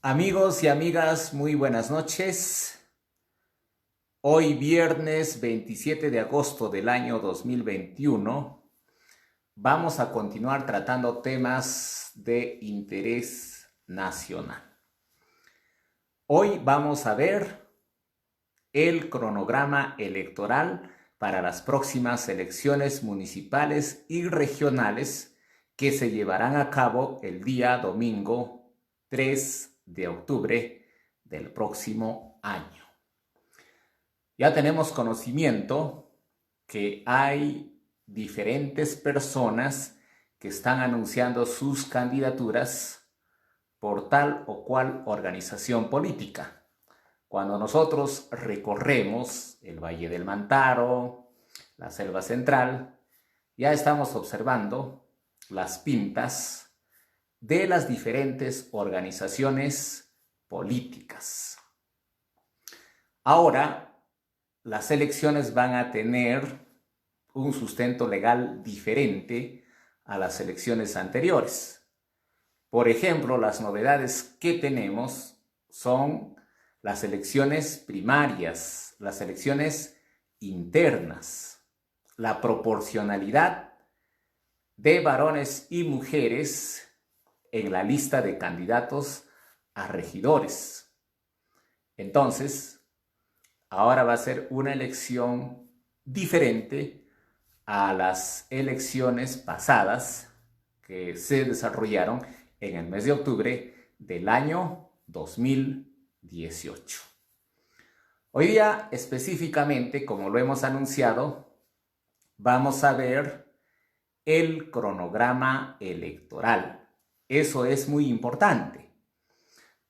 Amigos y amigas, muy buenas noches. Hoy viernes 27 de agosto del año 2021 vamos a continuar tratando temas de interés nacional. Hoy vamos a ver el cronograma electoral para las próximas elecciones municipales y regionales que se llevarán a cabo el día domingo 3 de octubre del próximo año. Ya tenemos conocimiento que hay diferentes personas que están anunciando sus candidaturas por tal o cual organización política. Cuando nosotros recorremos el Valle del Mantaro, la Selva Central, ya estamos observando las pintas de las diferentes organizaciones políticas. Ahora, las elecciones van a tener un sustento legal diferente a las elecciones anteriores. Por ejemplo, las novedades que tenemos son las elecciones primarias, las elecciones internas, la proporcionalidad de varones y mujeres en la lista de candidatos a regidores. Entonces, ahora va a ser una elección diferente a las elecciones pasadas que se desarrollaron en el mes de octubre del año 2018. Hoy día, específicamente, como lo hemos anunciado, vamos a ver el cronograma electoral. Eso es muy importante.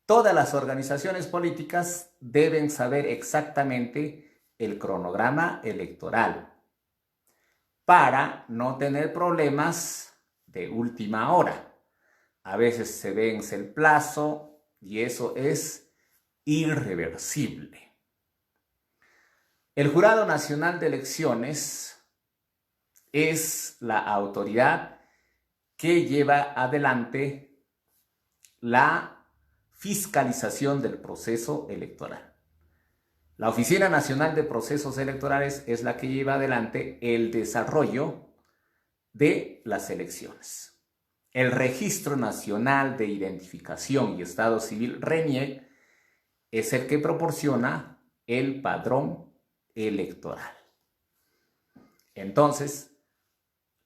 Todas las organizaciones políticas deben saber exactamente el cronograma electoral para no tener problemas de última hora. A veces se vence el plazo y eso es irreversible. El Jurado Nacional de Elecciones es la autoridad que lleva adelante la fiscalización del proceso electoral. La Oficina Nacional de Procesos Electorales es la que lleva adelante el desarrollo de las elecciones. El Registro Nacional de Identificación y Estado Civil, RENIEC, es el que proporciona el padrón electoral. Entonces,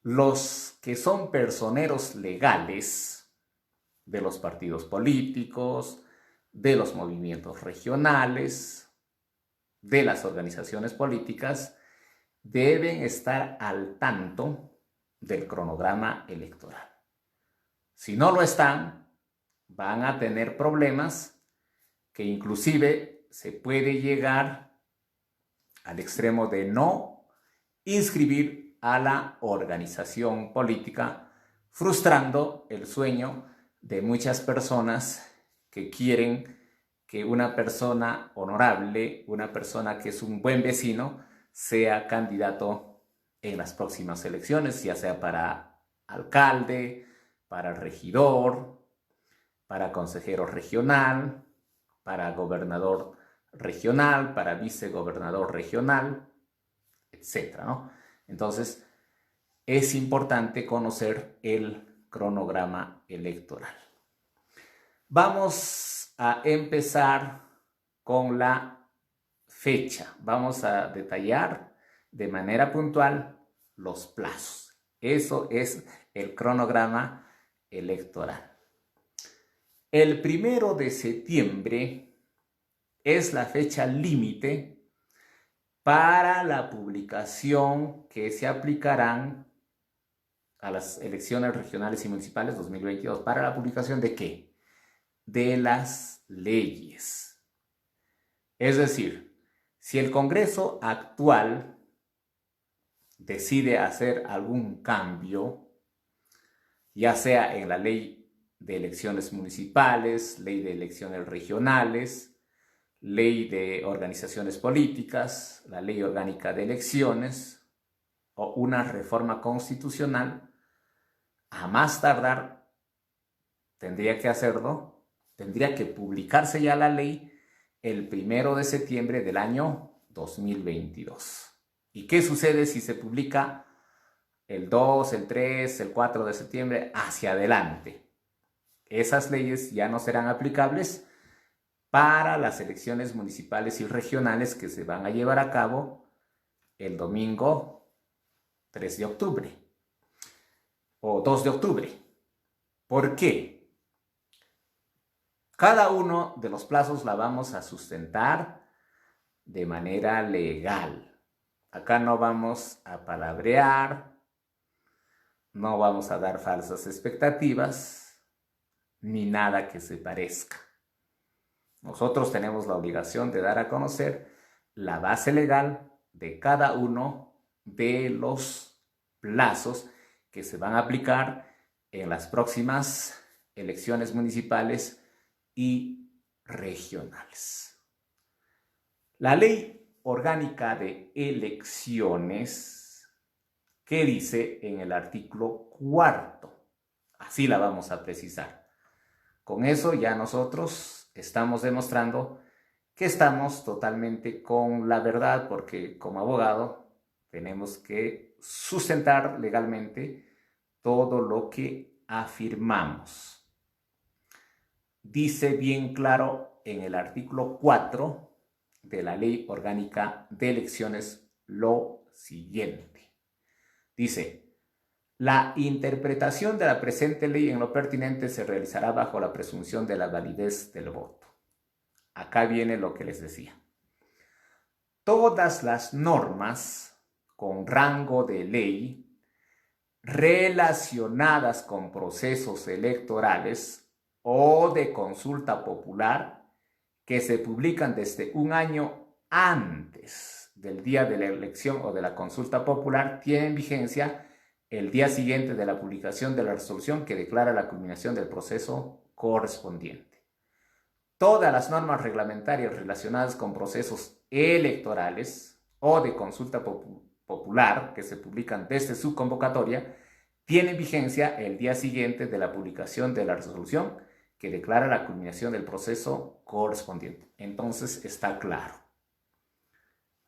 los que son personeros legales de los partidos políticos, de los movimientos regionales, de las organizaciones políticas, deben estar al tanto del cronograma electoral. Si no lo están, van a tener problemas que inclusive se puede llegar al extremo de no inscribir a la organización política, frustrando el sueño de muchas personas que quieren que una persona honorable, una persona que es un buen vecino, sea candidato en las próximas elecciones, ya sea para alcalde, para regidor, para consejero regional, para gobernador regional, para vicegobernador regional, etcétera, ¿no? Entonces, es importante conocer el cronograma electoral. Vamos a empezar con la fecha. Vamos a detallar de manera puntual los plazos. Eso es el cronograma electoral. El 1 de septiembre es la fecha límite para la publicación que se aplicarán a las elecciones regionales y municipales 2022. ¿Para la publicación de qué? De las leyes. Es decir, si el Congreso actual decide hacer algún cambio, ya sea en la ley de elecciones municipales, ley de elecciones regionales, ley de organizaciones políticas, la ley orgánica de elecciones o una reforma constitucional, a más tardar tendría que hacerlo Tendría que publicarse ya la ley el 1 de septiembre del año 2022. ¿Y qué sucede si se publica el 2, el 3, el 4 de septiembre hacia adelante? Esas leyes ya no serán aplicables para las elecciones municipales y regionales que se van a llevar a cabo el domingo 3 de octubre o 2 de octubre. ¿Por qué? Cada uno de los plazos la vamos a sustentar de manera legal. Acá no vamos a palabrear, no vamos a dar falsas expectativas, ni nada que se parezca. Nosotros tenemos la obligación de dar a conocer la base legal de cada uno de los plazos que se van a aplicar en las próximas elecciones municipales y regionales. La Ley Orgánica de Elecciones, ¿qué dice en el artículo 4? Así la vamos a precisar. Con eso ya nosotros estamos demostrando que estamos totalmente con la verdad, porque como abogado tenemos que sustentar legalmente todo lo que afirmamos. Dice bien claro en el artículo 4 de la Ley Orgánica de Elecciones lo siguiente. Dice: la interpretación de la presente ley en lo pertinente se realizará bajo la presunción de la validez del voto. Acá viene lo que les decía. Todas las normas con rango de ley relacionadas con procesos electorales o de consulta popular que se publican desde un año antes del día de la elección o de la consulta popular tienen vigencia el día siguiente de la publicación de la resolución que declara la culminación del proceso correspondiente. Todas las normas reglamentarias relacionadas con procesos electorales o de consulta popular que se publican desde su convocatoria tienen vigencia el día siguiente de la publicación de la resolución que declara la culminación del proceso correspondiente. Entonces está claro.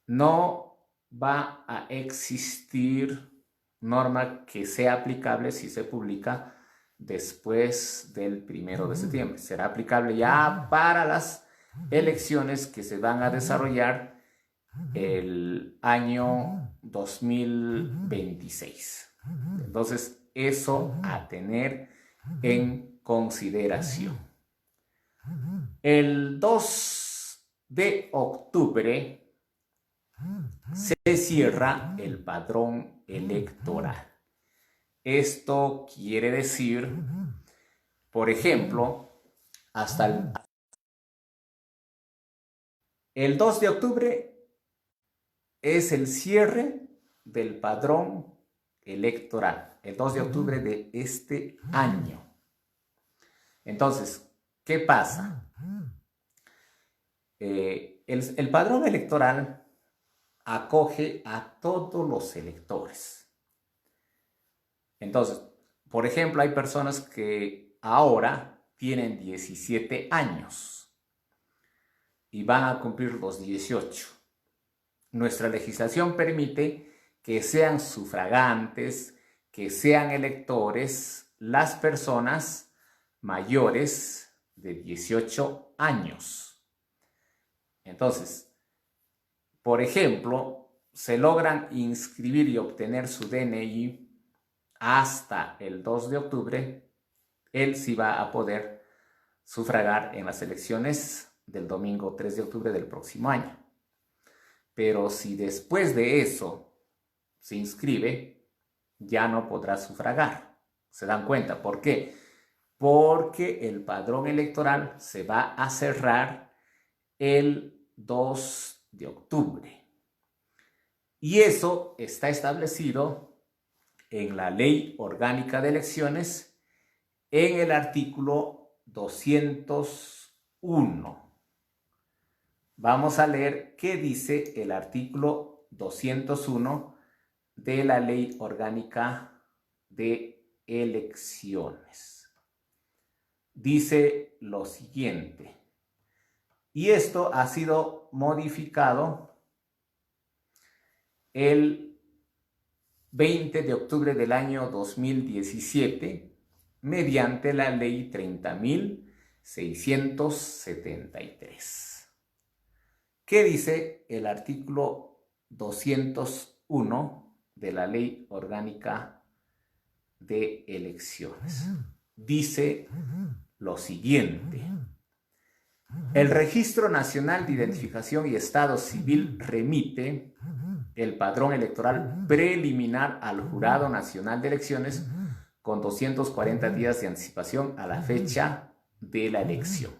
No va a existir norma que sea aplicable si se publica después del 1 de septiembre. Será aplicable ya para las elecciones que se van a desarrollar el año 2026. Entonces, eso a tener en consideración. El 2 de octubre se cierra el padrón electoral. Esto quiere decir, por ejemplo, hasta el 2 de octubre es el cierre del padrón electoral, el 2 de octubre de este año. Entonces, ¿qué pasa? El padrón electoral acoge a todos los electores. Entonces, por ejemplo, hay personas que ahora tienen 17 años y van a cumplir los 18. Nuestra legislación permite que sean sufragantes, que sean electores las personas mayores de 18 años. Entonces, por ejemplo, se logran inscribir y obtener su DNI hasta el 2 de octubre, él sí va a poder sufragar en las elecciones del domingo 3 de octubre del próximo año. Pero si después de eso se inscribe, ya no podrá sufragar. ¿Se dan cuenta? ¿Por qué? Porque el padrón electoral se va a cerrar el 2 de octubre. Y eso está establecido en la Ley Orgánica de Elecciones en el artículo 201. Vamos a leer qué dice el artículo 201 de la Ley Orgánica de Elecciones. dice lo siguiente, y esto ha sido modificado el 20 de octubre del año 2017 mediante la ley 30.673. ¿Qué dice el artículo 201 de la Ley Orgánica de Elecciones? Dice lo siguiente: el Registro Nacional de Identificación y Estado Civil remite el padrón electoral preliminar al Jurado Nacional de Elecciones con 240 días de anticipación a la fecha de la elección.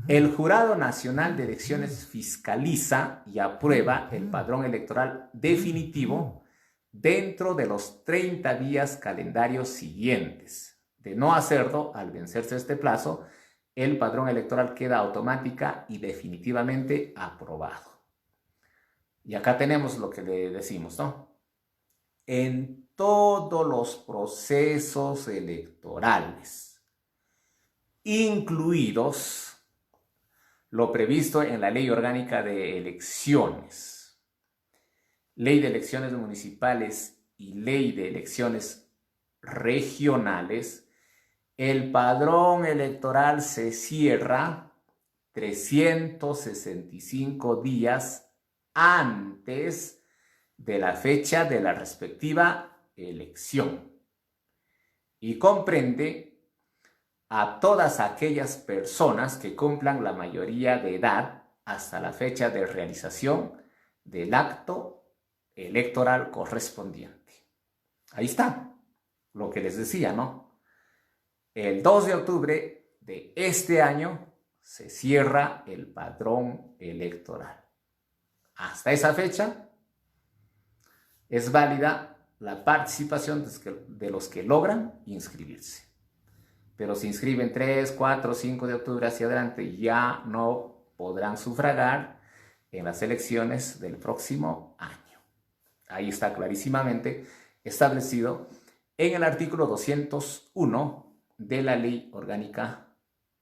El Jurado Nacional de Elecciones fiscaliza y aprueba el padrón electoral definitivo dentro de los 30 días calendarios siguientes. De no hacerlo, al vencerse este plazo, el padrón electoral queda automática y definitivamente aprobado. Y acá tenemos lo que le decimos, ¿no? En todos los procesos electorales, incluidos lo previsto en la Ley Orgánica de Elecciones, Ley de Elecciones Municipales y Ley de Elecciones Regionales, el padrón electoral se cierra 365 días antes de la fecha de la respectiva elección y comprende a todas aquellas personas que cumplan la mayoría de edad hasta la fecha de realización del acto electoral correspondiente. Ahí está lo que les decía, ¿no? El 2 de octubre de este año se cierra el padrón electoral. Hasta esa fecha es válida la participación de los que logran inscribirse. Pero si inscriben 3, 4, 5 de octubre hacia adelante, ya no podrán sufragar en las elecciones del próximo año. Ahí está clarísimamente establecido en el artículo 201 de la Ley Orgánica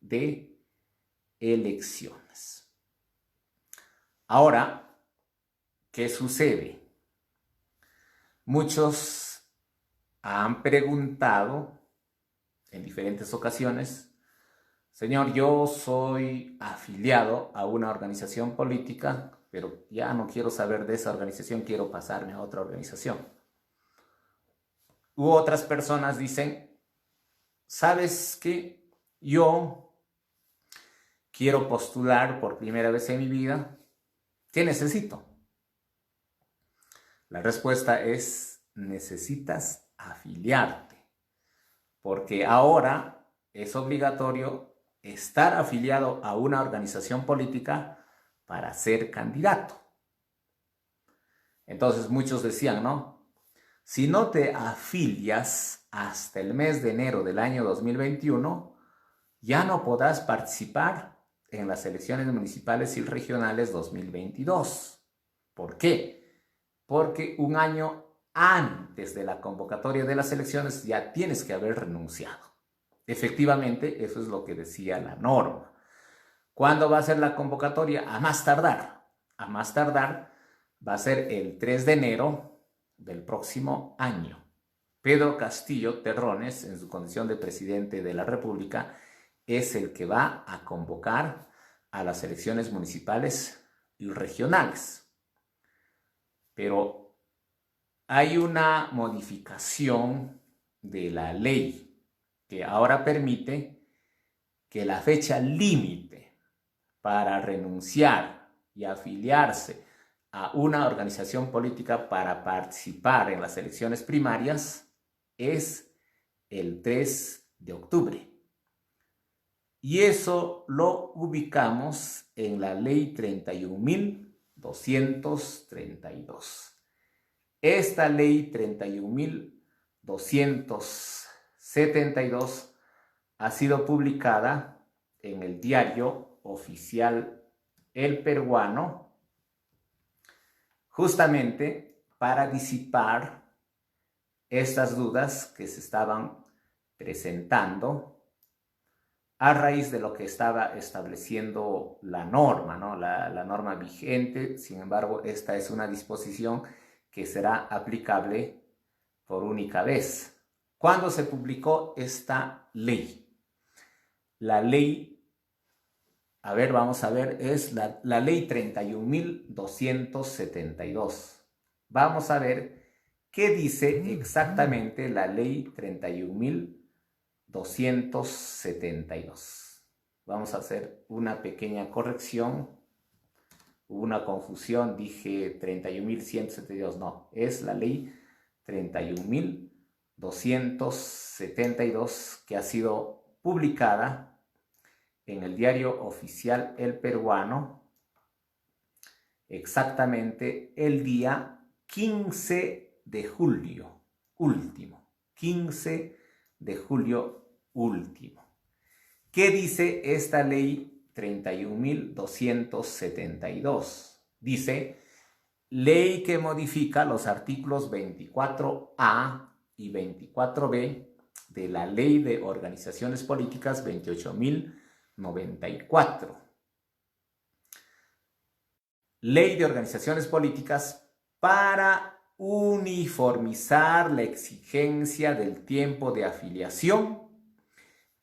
de Elecciones. Ahora, ¿qué sucede? Muchos han preguntado en diferentes ocasiones: señor, yo soy afiliado a una organización política, pero ya no quiero saber de esa organización, quiero pasarme a otra organización. U otras personas dicen: ¿sabes qué? Yo quiero postular por primera vez en mi vida. ¿Qué necesito? La respuesta es: necesitas afiliarte, porque ahora es obligatorio estar afiliado a una organización política para ser candidato. Entonces muchos decían, ¿no? Si no te afilias hasta el mes de enero del año 2021, ya no podrás participar en las elecciones municipales y regionales 2022. ¿Por qué? Porque un año antes de la convocatoria de las elecciones ya tienes que haber renunciado. Efectivamente, eso es lo que decía la norma. ¿Cuándo va a ser la convocatoria? A más tardar va a ser el 3 de enero del próximo año. Pedro Castillo Terrones, en su condición de presidente de la República, es el que va a convocar a las elecciones municipales y regionales. Pero hay una modificación de la ley que ahora permite que la fecha límite para renunciar y afiliarse a una organización política para participar en las elecciones primarias es el 3 de octubre. Y eso lo ubicamos en la ley 31.232. Esta ley 31.272 ha sido publicada en el diario oficial El Peruano, justamente para disipar estas dudas que se estaban presentando a raíz de lo que estaba estableciendo la norma, ¿no? La norma vigente. Sin embargo, esta es una disposición que será aplicable por única vez. ¿Cuándo se publicó esta ley? La ley, a ver, vamos a ver, es la ley 31.272. Vamos a ver qué dice exactamente la ley 31.272. Vamos a hacer una pequeña corrección. Hubo una confusión, dije 31.172. No, es la ley 31.272 que ha sido publicada en el diario oficial El Peruano exactamente el día 15 de julio último. 15 de julio último. ¿Qué dice esta ley 31.272? Dice, ley que modifica los artículos 24A y 24B de la Ley de Organizaciones Políticas 28.094. Ley de Organizaciones Políticas para uniformizar la exigencia del tiempo de afiliación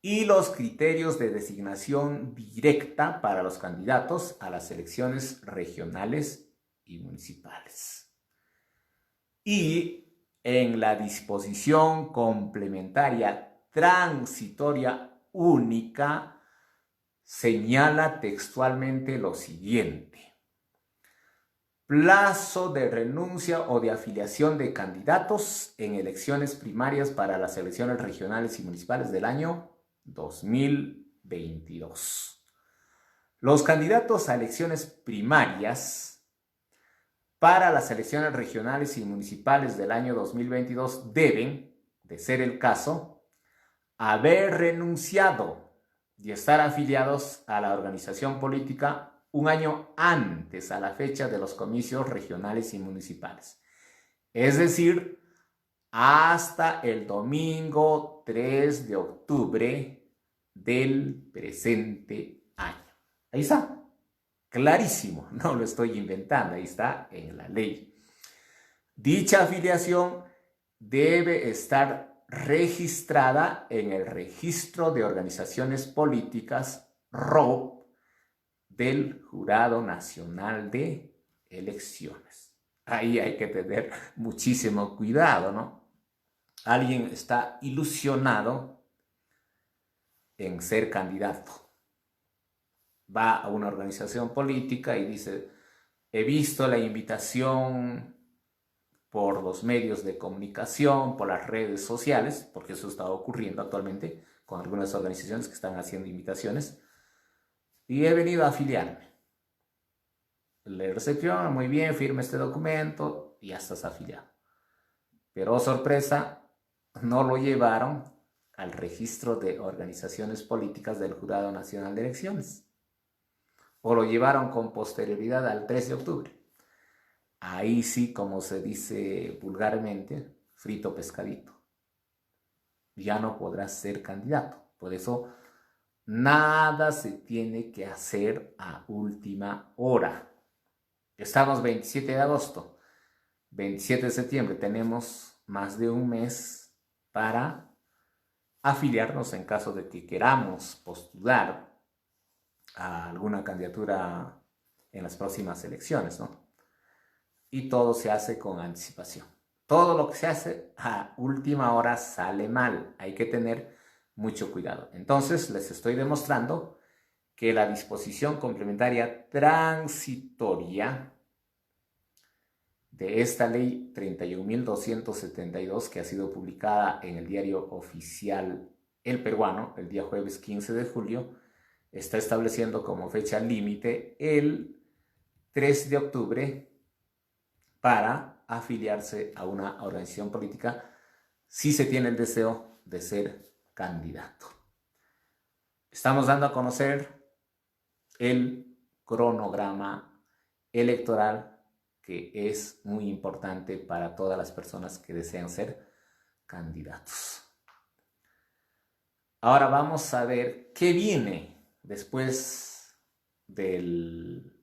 y los criterios de designación directa para los candidatos a las elecciones regionales y municipales. Y en la disposición complementaria transitoria única señala textualmente lo siguiente: plazo de renuncia o de afiliación de candidatos en elecciones primarias para las elecciones regionales y municipales del año 2022. Los candidatos a elecciones primarias para las elecciones regionales y municipales del año 2022 deben, de ser el caso, haber renunciado y estar afiliados a la organización política un año antes a la fecha de los comicios regionales y municipales. Es decir, hasta el domingo 3 de octubre del presente año. Ahí está, clarísimo, no lo estoy inventando, ahí está en la ley. Dicha afiliación debe estar registrada en el Registro de Organizaciones Políticas ROP del Jurado Nacional de Elecciones. Ahí hay que tener muchísimo cuidado, ¿no? Alguien está ilusionado en ser candidato. Va a una organización política y dice, he visto la invitación por los medios de comunicación, por las redes sociales, porque eso está ocurriendo actualmente con algunas organizaciones que están haciendo invitaciones, y he venido a afiliarme. Le recepciona, muy bien, firma este documento y ya estás afiliado. Pero, oh sorpresa, no lo llevaron al registro de organizaciones políticas del Jurado Nacional de Elecciones. O lo llevaron con posterioridad al 3 de octubre. Ahí sí, como se dice vulgarmente, frito pescadito. Ya no podrás ser candidato. Por eso, nada se tiene que hacer a última hora. Estamos 27 de agosto. 27 de septiembre tenemos más de un mes para afiliarnos en caso de que queramos postular a alguna candidatura en las próximas elecciones, ¿no? Y todo se hace con anticipación. Todo lo que se hace a última hora sale mal. Hay que tener mucho cuidado. Entonces, les estoy demostrando que la disposición complementaria transitoria de esta ley 31.272 que ha sido publicada en el diario oficial El Peruano el día jueves 15 de julio, está estableciendo como fecha límite el 3 de octubre para afiliarse a una organización política si se tiene el deseo de ser candidato. Estamos dando a conocer el cronograma electoral que es muy importante para todas las personas que desean ser candidatos. Ahora vamos a ver qué viene después del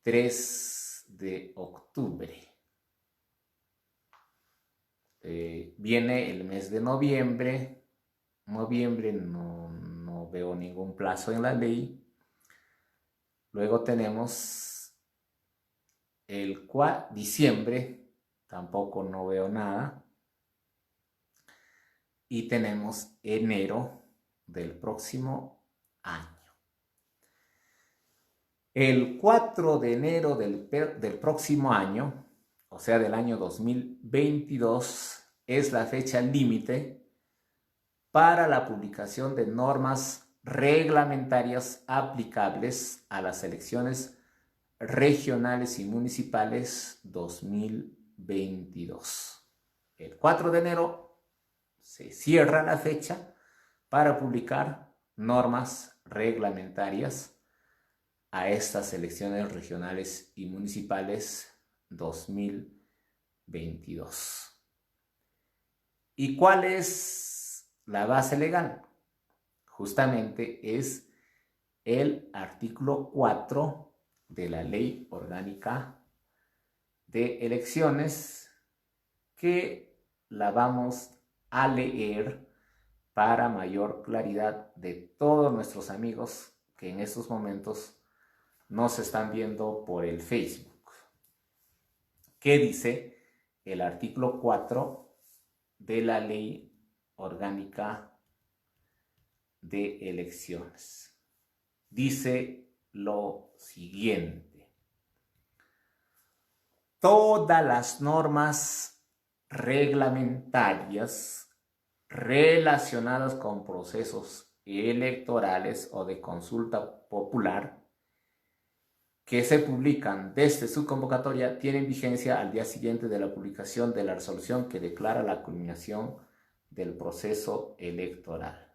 3 de octubre. Viene el mes de noviembre. Noviembre no veo ningún plazo en la ley. Luego tenemos el diciembre, tampoco no veo nada. Y tenemos enero del próximo año. El 4 de enero del próximo año, o sea, del año 2022, es la fecha límite para la publicación de normas reglamentarias aplicables a las elecciones regionales y municipales 2022. El 4 de enero se cierra la fecha para publicar normas reglamentarias a estas elecciones regionales y municipales 2022. ¿Y cuál es la base legal? Justamente es el artículo 4 de la Ley Orgánica de Elecciones, que la vamos a leer para mayor claridad de todos nuestros amigos que en estos momentos nos están viendo por el Facebook. ¿Qué dice el artículo 4 de la Ley Orgánica de Elecciones? Dice lo siguiente: todas las normas reglamentarias relacionadas con procesos electorales o de consulta popular que se publican desde su convocatoria tienen vigencia al día siguiente de la publicación de la resolución que declara la culminación del proceso electoral.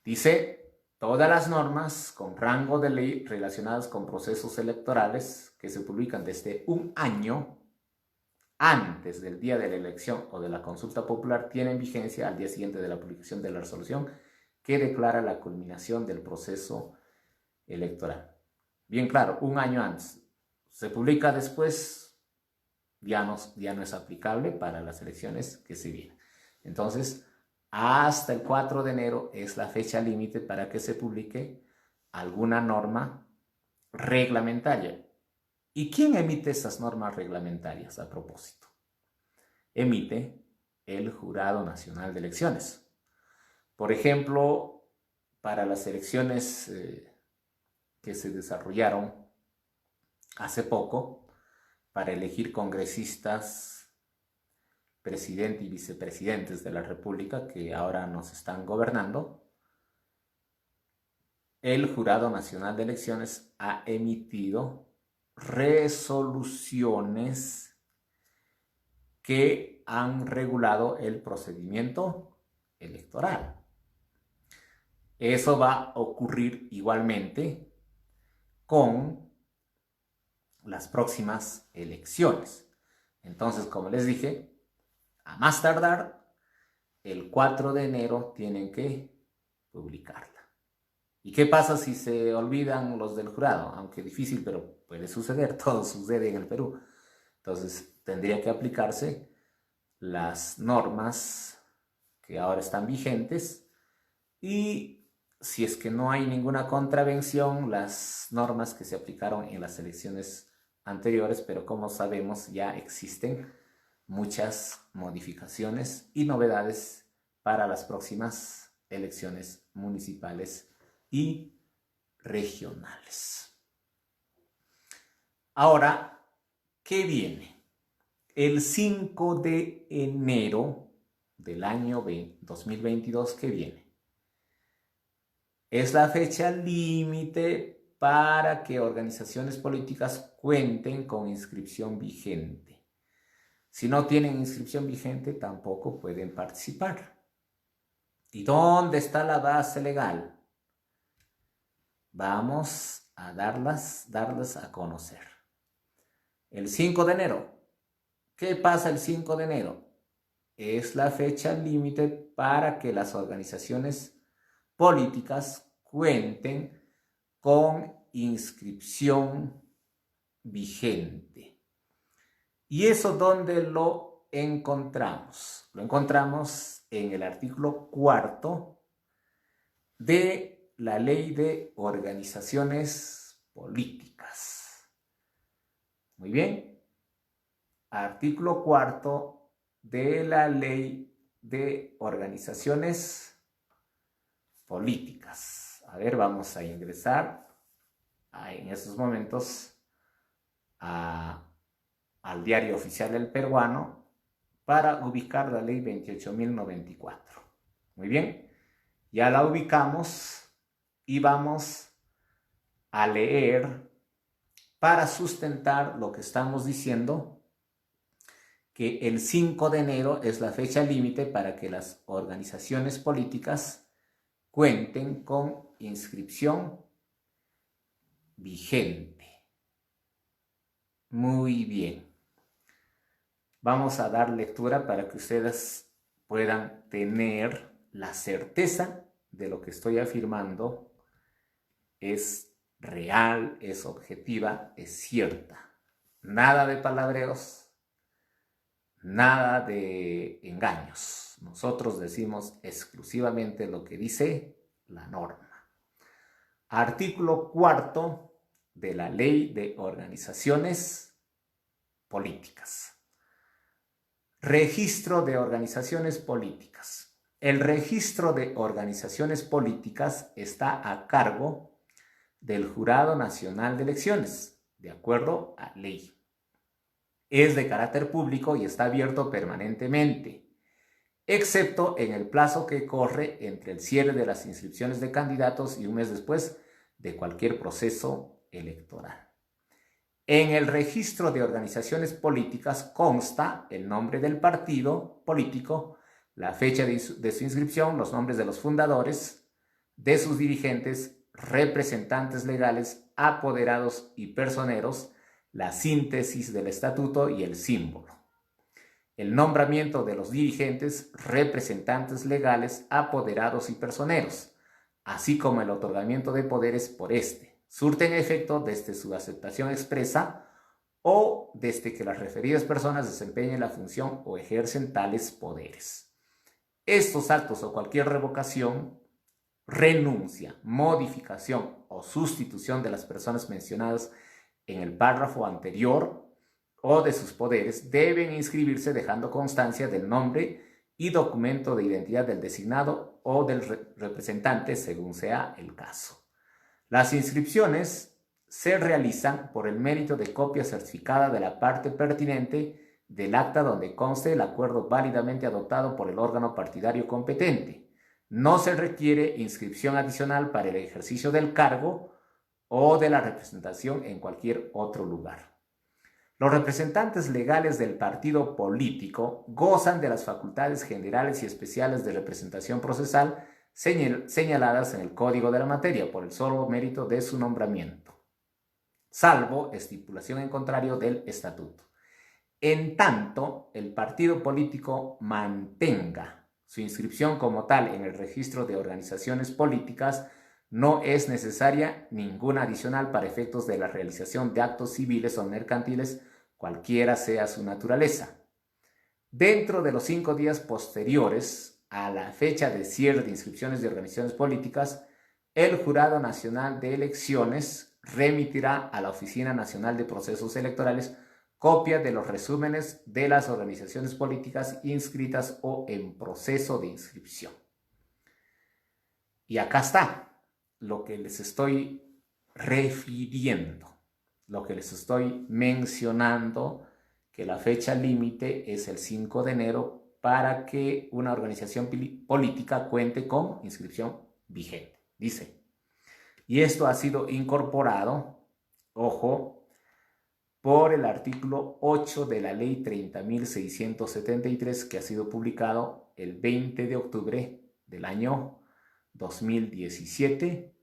Dice, todas las normas con rango de ley relacionadas con procesos electorales que se publican desde un año antes del día de la elección o de la consulta popular tienen vigencia al día siguiente de la publicación de la resolución que declara la culminación del proceso electoral. Bien claro, un año antes. Se publica después, ya no es aplicable para las elecciones que se vienen. Entonces, hasta el 4 de enero es la fecha límite para que se publique alguna norma reglamentaria. ¿Y quién emite esas normas reglamentarias a propósito? Emite el Jurado Nacional de Elecciones. Por ejemplo, para las elecciones que se desarrollaron hace poco para elegir congresistas, presidente y vicepresidentes de la República que ahora nos están gobernando, el Jurado Nacional de Elecciones ha emitido resoluciones que han regulado el procedimiento electoral. Eso va a ocurrir igualmente con las próximas elecciones. Entonces, como les dije, a más tardar, el 4 de enero tienen que publicarla. ¿Y qué pasa si se olvidan los del jurado? Aunque difícil, pero puede suceder, todo sucede en el Perú. Entonces, tendría que aplicarse las normas que ahora están vigentes y si es que no hay ninguna contravención, las normas que se aplicaron en las elecciones anteriores, pero como sabemos ya existen muchas modificaciones y novedades para las próximas elecciones municipales y regionales. Ahora, ¿qué viene? El 5 de enero del año 2022, ¿qué viene? Es la fecha límite para que organizaciones políticas cuenten con inscripción vigente. Si no tienen inscripción vigente, tampoco pueden participar. ¿Y dónde está la base legal? Vamos a darlas a conocer. El 5 de enero. ¿Qué pasa el 5 de enero? es la fecha límite para que las organizaciones políticas cuenten con inscripción vigente. ¿Y eso dónde lo encontramos? Lo encontramos en el artículo 4 de la Ley de Organizaciones Políticas. Muy bien. Artículo 4 de la Ley de Organizaciones Políticas. A ver, vamos a ingresar en estos momentos al Diario Oficial del Peruano para ubicar la Ley 28.094. Muy bien, ya la ubicamos y vamos a leer para sustentar lo que estamos diciendo, que el 5 de enero es la fecha límite para que las organizaciones políticas cuenten con inscripción vigente. Muy bien. Vamos a dar lectura para que ustedes puedan tener la certeza de lo que estoy afirmando es real, es objetiva, es cierta. Nada de palabreos, nada de engaños. Nosotros decimos exclusivamente lo que dice la norma. Artículo 4 de la Ley de Organizaciones Políticas. Registro de organizaciones políticas. El registro de organizaciones políticas está a cargo del Jurado Nacional de Elecciones, de acuerdo a ley. Es de carácter público y está abierto permanentemente, excepto en el plazo que corre entre el cierre de las inscripciones de candidatos y un mes después de cualquier proceso electoral. En el registro de organizaciones políticas consta el nombre del partido político, la fecha de su inscripción, los nombres de los fundadores, de sus dirigentes, representantes legales, apoderados y personeros, la síntesis del estatuto y el símbolo. El nombramiento de los dirigentes, representantes legales, apoderados y personeros, así como el otorgamiento de poderes por surten efecto desde su aceptación expresa o desde que las referidas personas desempeñen la función o ejercen tales poderes. Estos actos o cualquier revocación, renuncia, modificación o sustitución de las personas mencionadas en el párrafo anterior o de sus poderes deben inscribirse dejando constancia del nombre y documento de identidad del designado o del representante según sea el caso. Las inscripciones se realizan por el mérito de copia certificada de la parte pertinente del acta donde conste el acuerdo válidamente adoptado por el órgano partidario competente. No se requiere inscripción adicional para el ejercicio del cargo o de la representación en cualquier otro lugar. Los representantes legales del partido político gozan de las facultades generales y especiales de representación procesal señaladas en el Código de la Materia por el solo mérito de su nombramiento, salvo estipulación en contrario del Estatuto. En tanto, el partido político mantenga su inscripción como tal en el registro de organizaciones políticas, no es necesaria ninguna adicional para efectos de la realización de actos civiles o mercantiles, cualquiera sea su naturaleza. Dentro de los 5 días posteriores a la fecha de cierre de inscripciones de organizaciones políticas, el Jurado Nacional de Elecciones remitirá a la Oficina Nacional de Procesos Electorales copia de los resúmenes de las organizaciones políticas inscritas o en proceso de inscripción. Y acá está lo que les estoy refiriendo, lo que les estoy mencionando, que la fecha límite es el 5 de enero para que una organización política cuente con inscripción vigente, dice. Y esto ha sido incorporado, ojo, por el artículo 8 de la Ley 30.673, que ha sido publicado el 20 de octubre del año 2017.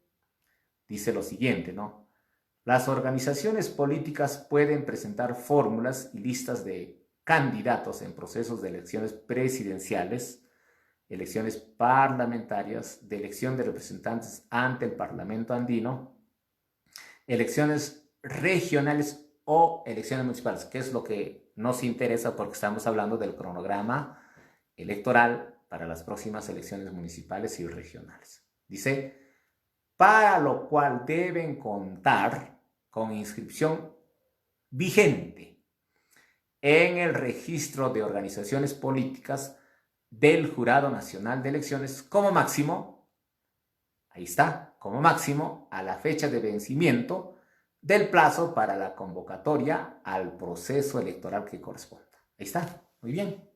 Dice lo siguiente, Las organizaciones políticas pueden presentar fórmulas y listas de candidatos en procesos de elecciones presidenciales, elecciones parlamentarias, de elección de representantes ante el Parlamento andino, elecciones regionales o elecciones municipales, que es lo que nos interesa porque estamos hablando del cronograma electoral para las próximas elecciones municipales y regionales. Dice, para lo cual deben contar con inscripción vigente en el registro de organizaciones políticas del Jurado Nacional de Elecciones como máximo, ahí está, como máximo a la fecha de vencimiento del plazo para la convocatoria al proceso electoral que corresponda. Ahí está, muy bien.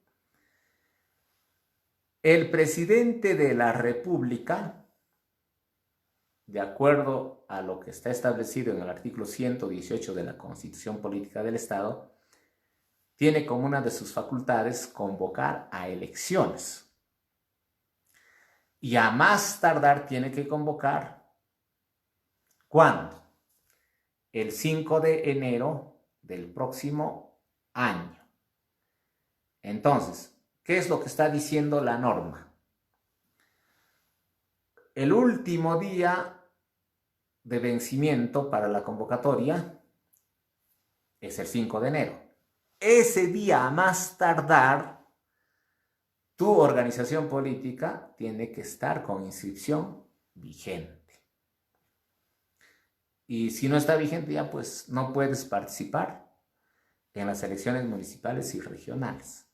El presidente de la República, de acuerdo a lo que está establecido en el artículo 118 de la Constitución Política del Estado, tiene como una de sus facultades convocar a elecciones. Y a más tardar tiene que convocar, ¿cuándo? El 5 de enero del próximo año. Entonces, ¿qué es lo que está diciendo la norma? El último día de vencimiento para la convocatoria es el 5 de enero. Ese día, a más tardar, tu organización política tiene que estar con inscripción vigente. Y si no está vigente, ya pues no puedes participar en las elecciones municipales y regionales.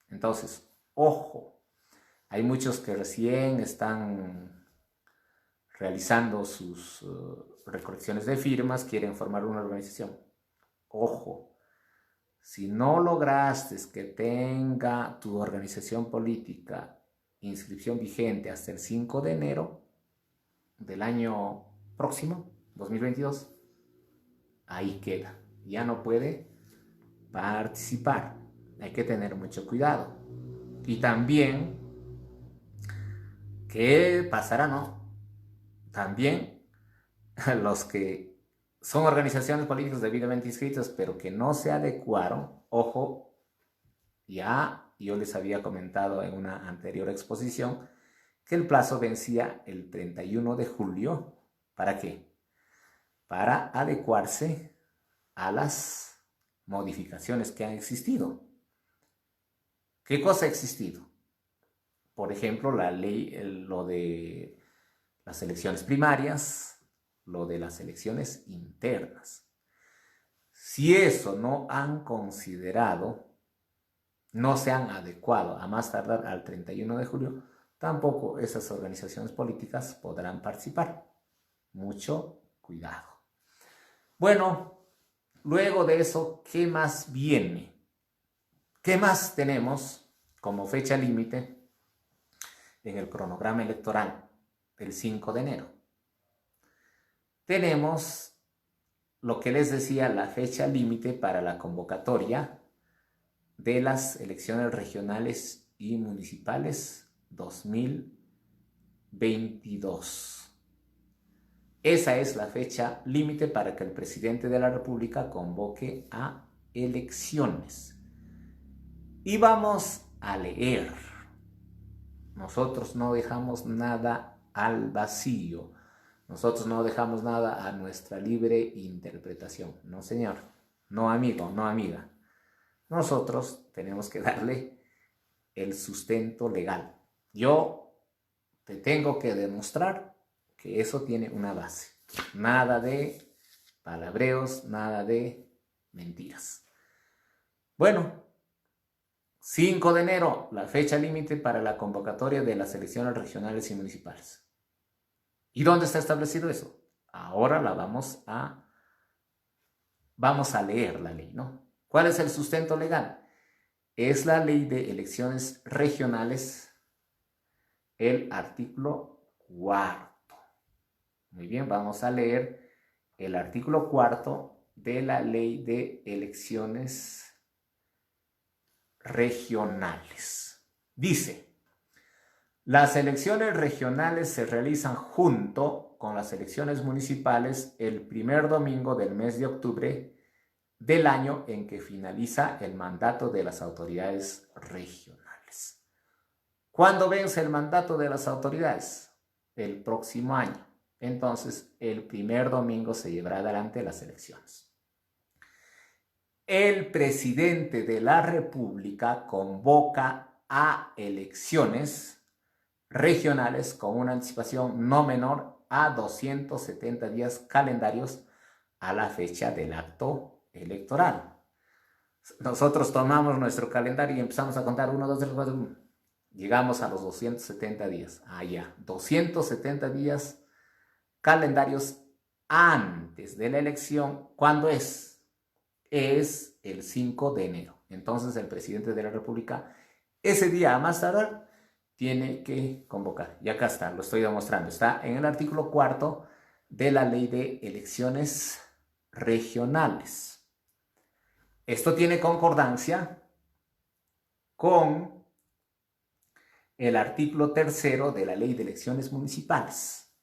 Entonces, ojo, hay muchos que recién están realizando sus recolecciones de firmas, quieren formar una organización. Ojo, si no lograste que tenga tu organización política inscripción vigente hasta el 5 de enero del año próximo, 2022, ahí queda. Ya no puede participar. Hay que tener mucho cuidado. Y también, ¿qué pasará? No. También los que son organizaciones políticas debidamente inscritas, pero que no se adecuaron, ojo, ya yo les había comentado en una anterior exposición que el plazo vencía el 31 de julio. ¿Para qué? Para adecuarse a las modificaciones que han existido. ¿Qué cosa ha existido? Por ejemplo, la ley, lo de las elecciones primarias, lo de las elecciones internas. Si eso no han considerado, no se han adecuado a más tardar al 31 de julio, tampoco esas organizaciones políticas podrán participar. Mucho cuidado. Bueno, luego de eso, ¿qué más viene? ¿Qué más tenemos como fecha límite en el cronograma electoral del 5 de enero? Tenemos lo que les decía, la fecha límite para la convocatoria de las elecciones regionales y municipales 2022. Esa es la fecha límite para que el presidente de la República convoque a elecciones. Y vamos a leer. Nosotros no dejamos nada al vacío. Nosotros no dejamos nada a nuestra libre interpretación. No, señor. No, amigo, no, amiga. Nosotros tenemos que darle el sustento legal. Yo te tengo que demostrar que eso tiene una base. Nada de palabreos, nada de mentiras. Bueno, 5 de enero, la fecha límite para la convocatoria de las elecciones regionales y municipales. ¿Y dónde está establecido eso? Ahora vamos a leer la ley, ¿no? ¿Cuál es el sustento legal? Es la ley de elecciones regionales, el artículo 4. Muy bien, vamos a leer el artículo 4 de la ley de elecciones regionales. Dice, las elecciones regionales se realizan junto con las elecciones municipales el primer domingo del mes de octubre del año en que finaliza el mandato de las autoridades regionales. ¿Cuándo vence el mandato de las autoridades? El próximo año. Entonces, el primer domingo se llevará adelante las elecciones. El presidente de la República convoca a elecciones regionales con una anticipación no menor a 270 días calendarios a la fecha del acto electoral. Nosotros tomamos nuestro calendario y empezamos a contar 1, 2, 3, 4, 1. Llegamos a los 270 días. Ya, 270 días calendarios antes de la elección. ¿Cuándo es? Es el 5 de enero. Entonces el presidente de la República, ese día a más tardar, tiene que convocar. Y acá está, lo estoy demostrando. Está en el artículo 4 de la Ley de Elecciones Regionales. Esto tiene concordancia con el artículo 3 de la Ley de Elecciones Municipales.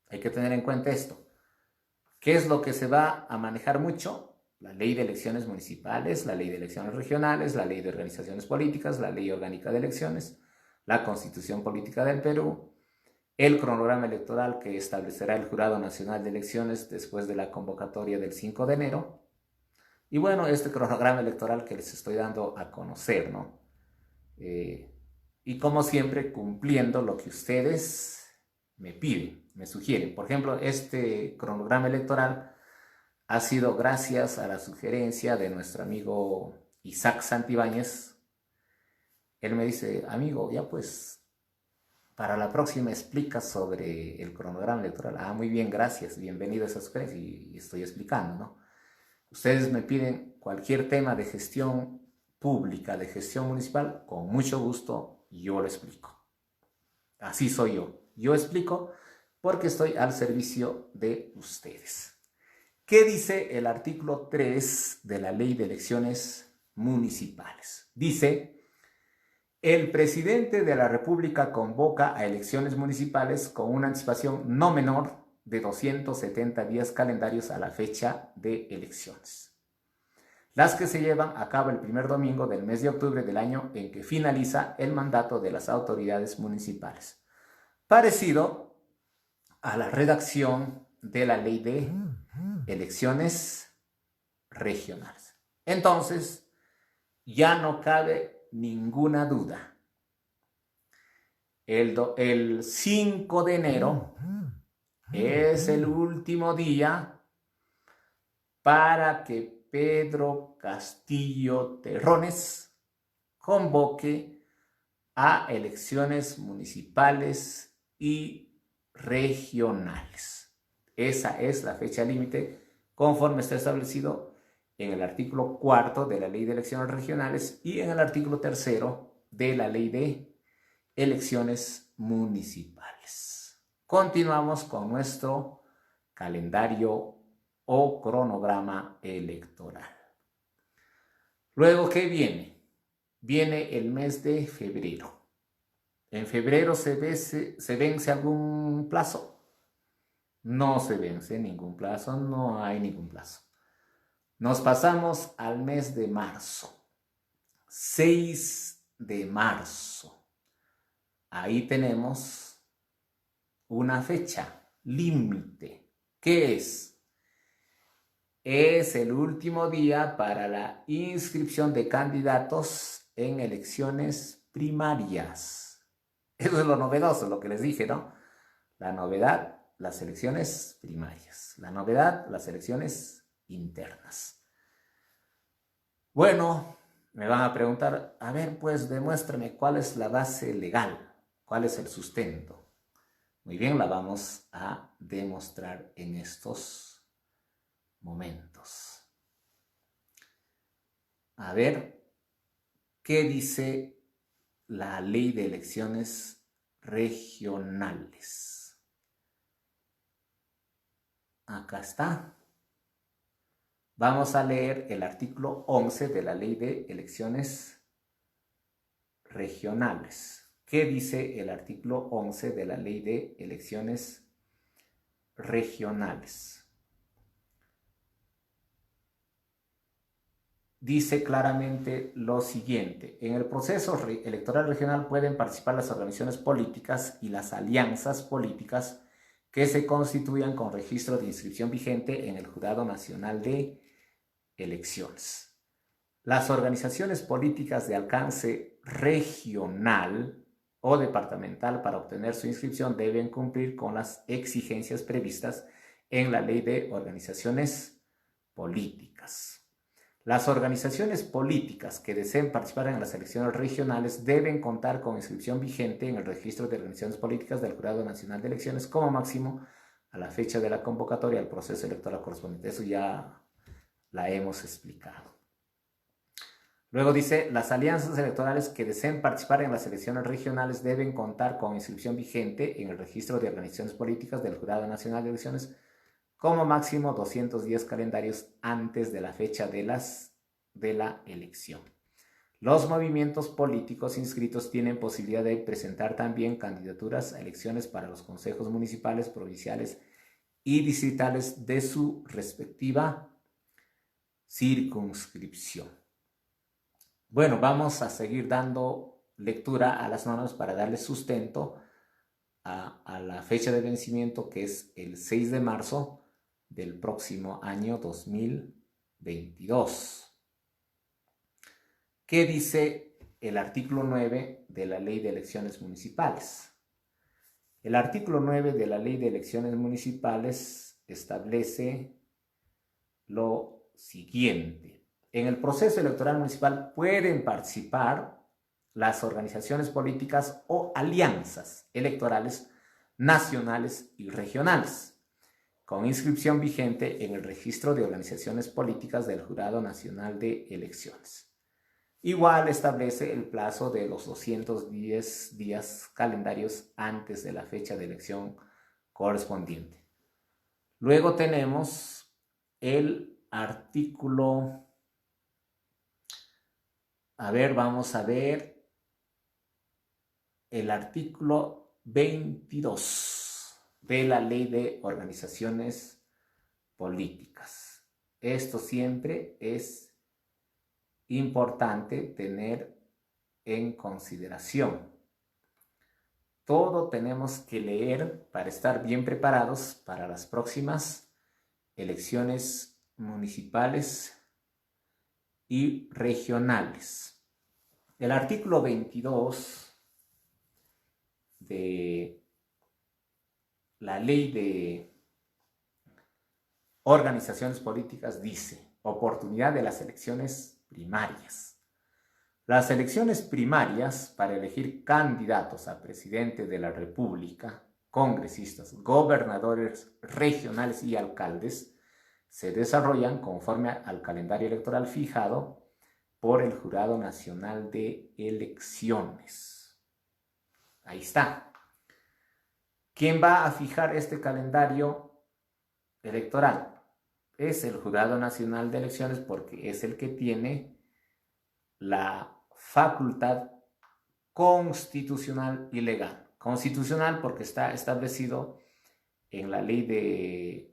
Hay que tener en cuenta esto. ¿Qué es lo que se va a manejar mucho? La Ley de Elecciones Municipales, la Ley de Elecciones Regionales, la Ley de Organizaciones Políticas, la Ley Orgánica de Elecciones, la Constitución Política del Perú, el cronograma electoral que establecerá el Jurado Nacional de Elecciones después de la convocatoria del 5 de enero. Y bueno, este cronograma electoral que les estoy dando a conocer, ¿no? Y como siempre, cumpliendo lo que ustedes me piden, me sugieren. Por ejemplo, este cronograma electoral ha sido gracias a la sugerencia de nuestro amigo Isaac Santibáñez. Él me dice, amigo, ya pues, para la próxima explica sobre el cronograma electoral. Ah, muy bien, gracias, bienvenido a esa sugerencia y estoy explicando, ¿no? Ustedes me piden cualquier tema de gestión pública, de gestión municipal, con mucho gusto yo lo explico. Así soy yo. Yo explico porque estoy al servicio de ustedes. ¿Qué dice el artículo 3 de la Ley de Elecciones Municipales? Dice, el presidente de la República convoca a elecciones municipales con una anticipación no menor de 270 días calendarios a la fecha de elecciones, las que se llevan a cabo el primer domingo del mes de octubre del año en que finaliza el mandato de las autoridades municipales, parecido a la redacción de la Ley de Elecciones Regionales. Entonces, ya no cabe ninguna duda. El 5 de enero es el último día para que Pedro Castillo Terrones convoque a elecciones municipales y regionales. Esa es la fecha límite conforme está establecido en el artículo 4 de la Ley de Elecciones Regionales y en el artículo 3 de la Ley de Elecciones Municipales. Continuamos con nuestro calendario o cronograma electoral. Luego, ¿qué viene? Viene el mes de febrero. ¿En febrero se vence algún plazo? No se vence ningún plazo, no hay ningún plazo. Nos pasamos al mes de marzo. 6 de marzo. Ahí tenemos una fecha límite. ¿Qué es? Es el último día para la inscripción de candidatos en elecciones primarias. Eso es lo novedoso, lo que les dije, ¿no? La novedad, las elecciones primarias. La novedad, las elecciones internas. Bueno, me van a preguntar, a ver, pues demuéstrame cuál es la base legal, cuál es el sustento. Muy bien, la vamos a demostrar en estos momentos. A ver, ¿qué dice la Ley de Elecciones Regionales? Acá está. Vamos a leer el artículo 11 de la Ley de Elecciones Regionales. ¿Qué dice el artículo 11 de la Ley de Elecciones Regionales? dice claramente lo siguiente: en el proceso electoral regional pueden participar las organizaciones políticas y las alianzas políticas que se constituyan con registro de inscripción vigente en el Jurado Nacional de Elecciones. Las organizaciones políticas de alcance regional o departamental para obtener su inscripción deben cumplir con las exigencias previstas en la Ley de Organizaciones Políticas. Las organizaciones políticas que deseen participar en las elecciones regionales deben contar con inscripción vigente en el registro de organizaciones políticas del Jurado Nacional de Elecciones como máximo a la fecha de la convocatoria al proceso electoral correspondiente. Eso ya la hemos explicado. Luego dice, las alianzas electorales que deseen participar en las elecciones regionales deben contar con inscripción vigente en el registro de organizaciones políticas del Jurado Nacional de Elecciones como máximo 210 calendarios antes de la fecha de la elección. Los movimientos políticos inscritos tienen posibilidad de presentar también candidaturas a elecciones para los consejos municipales, provinciales y distritales de su respectiva circunscripción. Bueno, vamos a seguir dando lectura a las normas para darle sustento a la fecha de vencimiento, que es el 6 de marzo del próximo año 2022. ¿Qué dice el artículo 9 de la Ley de Elecciones Municipales? El artículo 9 de la Ley de Elecciones Municipales establece lo siguiente: en el proceso electoral municipal pueden participar las organizaciones políticas o alianzas electorales nacionales y regionales con inscripción vigente en el registro de organizaciones políticas del Jurado Nacional de Elecciones. Igual establece el plazo de los 210 días calendarios antes de la fecha de elección correspondiente. Luego tenemos el artículo, vamos a ver el artículo 22 de la Ley de Organizaciones Políticas. Esto siempre es importante tener en consideración. Todo tenemos que leer para estar bien preparados para las próximas elecciones municipales y regionales. El artículo 22 de la Ley de Organizaciones Políticas dice: oportunidad de las elecciones primarias. Las elecciones primarias para elegir candidatos a presidente de la República, congresistas, gobernadores regionales y alcaldes se desarrollan conforme al calendario electoral fijado por el Jurado Nacional de Elecciones. Ahí está. ¿Quién va a fijar este calendario electoral? Es el Jurado Nacional de Elecciones, porque es el que tiene la facultad constitucional y legal. Constitucional porque está establecido en la Ley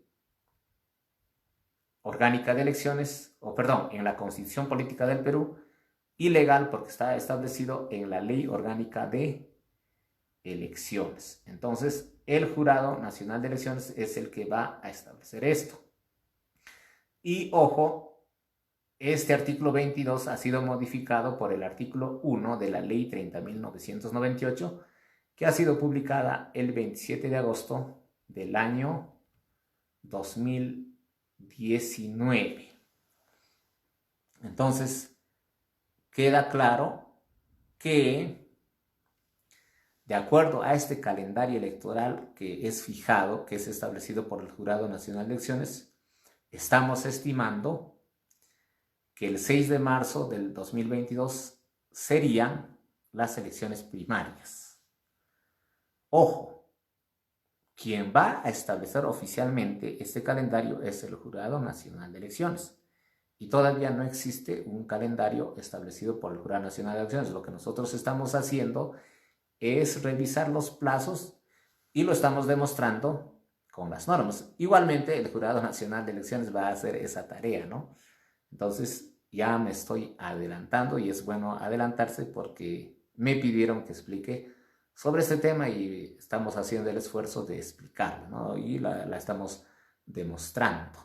Orgánica de Elecciones, en la Constitución Política del Perú, y legal porque está establecido en la Ley Orgánica de Elecciones. Entonces, el Jurado Nacional de Elecciones es el que va a establecer esto. Y ojo, este artículo 22 ha sido modificado por el artículo 1 de la Ley 30.998, que ha sido publicada el 27 de agosto del año 2019. Entonces, queda claro que, de acuerdo a este calendario electoral que es fijado, que es establecido por el Jurado Nacional de Elecciones, estamos estimando que el 6 de marzo del 2022 serían las elecciones primarias. Ojo, quien va a establecer oficialmente este calendario es el Jurado Nacional de Elecciones. Y todavía no existe un calendario establecido por el Jurado Nacional de Elecciones. Lo que nosotros estamos haciendo es revisar los plazos y lo estamos demostrando con las normas. Igualmente, el Jurado Nacional de Elecciones va a hacer esa tarea, ¿no? Entonces, ya me estoy adelantando y es bueno adelantarse porque me pidieron que explique sobre este tema y estamos haciendo el esfuerzo de explicarlo, ¿no? Y la estamos demostrando.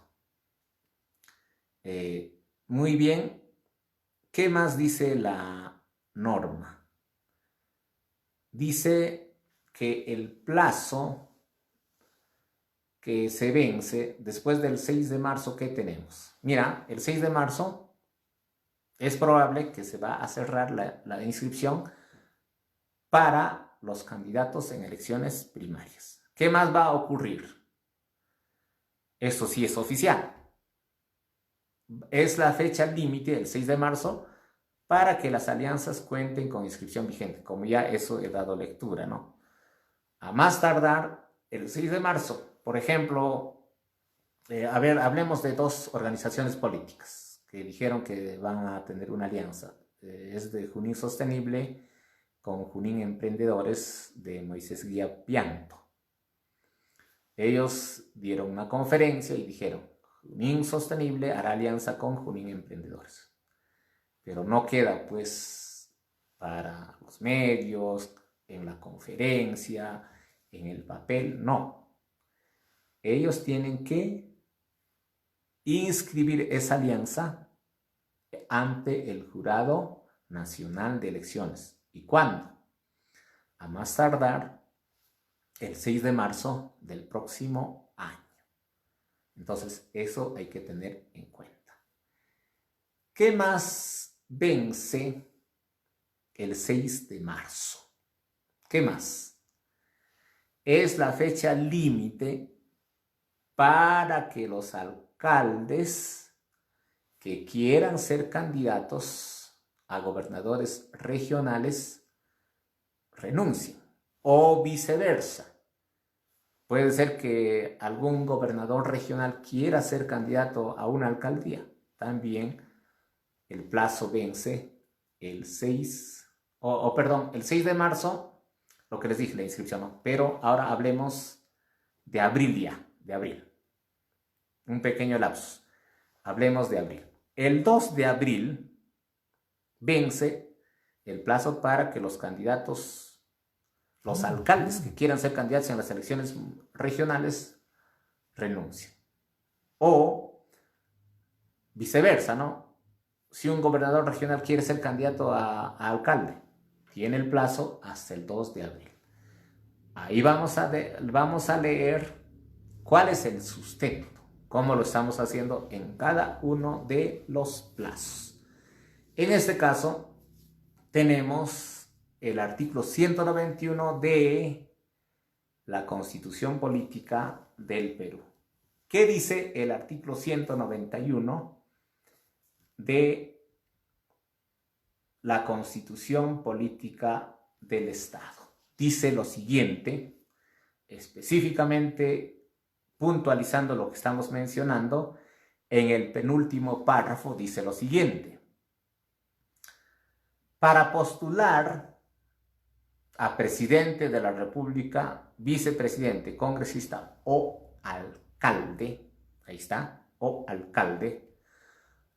Muy bien. ¿Qué más dice la norma? Dice que el plazo que se vence después del 6 de marzo, ¿qué tenemos? Mira, el 6 de marzo es probable que se va a cerrar la inscripción para los candidatos en elecciones primarias. ¿Qué más va a ocurrir? Esto sí es oficial. Es la fecha límite, el 6 de marzo, para que las alianzas cuenten con inscripción vigente, como ya eso he dado lectura, ¿no? A más tardar el 6 de marzo, por ejemplo, hablemos de dos organizaciones políticas que dijeron que van a tener una alianza. Es de Junín Sostenible con Junín Emprendedores de Moisés Guía Pianto. Ellos dieron una conferencia y dijeron, Junín Sostenible hará alianza con Junín Emprendedores. Pero no queda pues para los medios, en la conferencia, en el papel, no. Ellos tienen que inscribir esa alianza ante el Jurado Nacional de Elecciones. ¿Y cuándo? A más tardar el 6 de marzo del próximo año. Entonces, eso hay que tener en cuenta. ¿Qué más vence el 6 de marzo? ¿Qué más? Es la fecha límite para que los alcaldes que quieran ser candidatos a gobernadores regionales renuncien o viceversa. Puede ser que algún gobernador regional quiera ser candidato a una alcaldía. También el plazo vence el 6, el 6 de marzo, lo que les dije, la inscripción, ¿no? Pero ahora hablemos de abril ya, de abril. Un pequeño lapsus. Hablemos de abril. El 2 de abril vence el plazo para que los candidatos, los alcaldes que quieran ser candidatos en las elecciones regionales, renuncien. O viceversa, ¿no? Si un gobernador regional quiere ser candidato a alcalde, tiene el plazo hasta el 2 de abril. Ahí vamos a leer cuál es el sustento, cómo lo estamos haciendo en cada uno de los plazos. En este caso, tenemos el artículo 191 de la Constitución Política del Perú. ¿Qué dice el artículo 191 de la Constitución Política del Estado? Dice lo siguiente, específicamente puntualizando lo que estamos mencionando, en el penúltimo párrafo dice lo siguiente: para postular a presidente de la República, vicepresidente, congresista o alcalde, ahí está, o alcalde,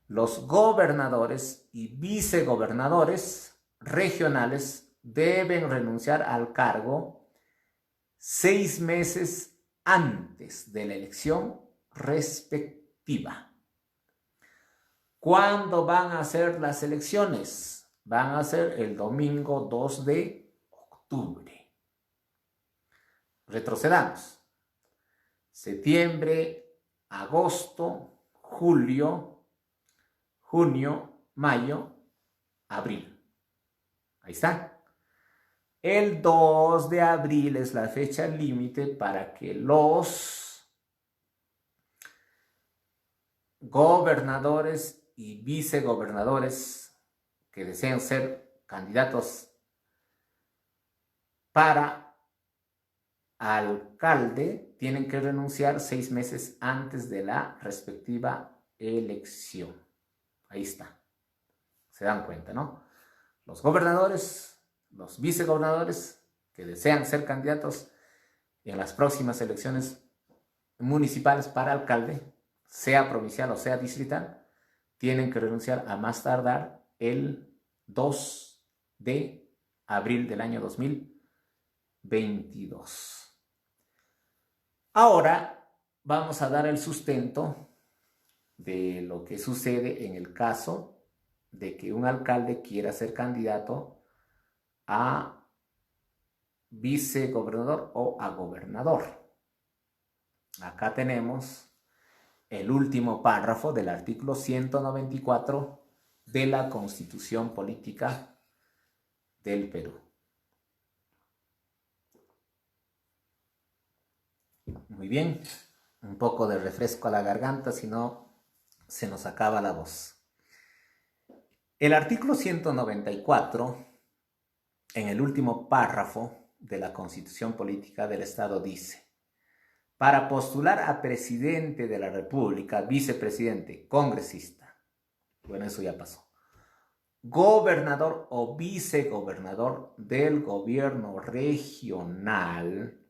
los gobernadores y vicegobernadores regionales deben renunciar al cargo 6 meses antes de la elección respectiva. ¿Cuándo van a ser las elecciones? Van a ser el domingo 2 de octubre. Retrocedamos. Septiembre, agosto, julio, junio, mayo, abril. Ahí está. El 2 de abril es la fecha límite para que los gobernadores y vicegobernadores que deseen ser candidatos para alcalde tienen que renunciar 6 meses antes de la respectiva elección. Ahí está. Se dan cuenta, ¿no? Los gobernadores, los vicegobernadores que desean ser candidatos en las próximas elecciones municipales para alcalde, sea provincial o sea distrital, tienen que renunciar a más tardar el 2 de abril del año 2022. Ahora vamos a dar el sustento de lo que sucede en el caso de que un alcalde quiera ser candidato a vicegobernador o a gobernador. Acá tenemos el último párrafo del artículo 194 de la Constitución Política del Perú. Muy bien, un poco de refresco a la garganta, si no se nos acaba la voz. El artículo 194, en el último párrafo de la Constitución Política del Estado, dice: para postular a presidente de la República, vicepresidente, congresista, bueno, eso ya pasó, gobernador o vicegobernador del gobierno regional,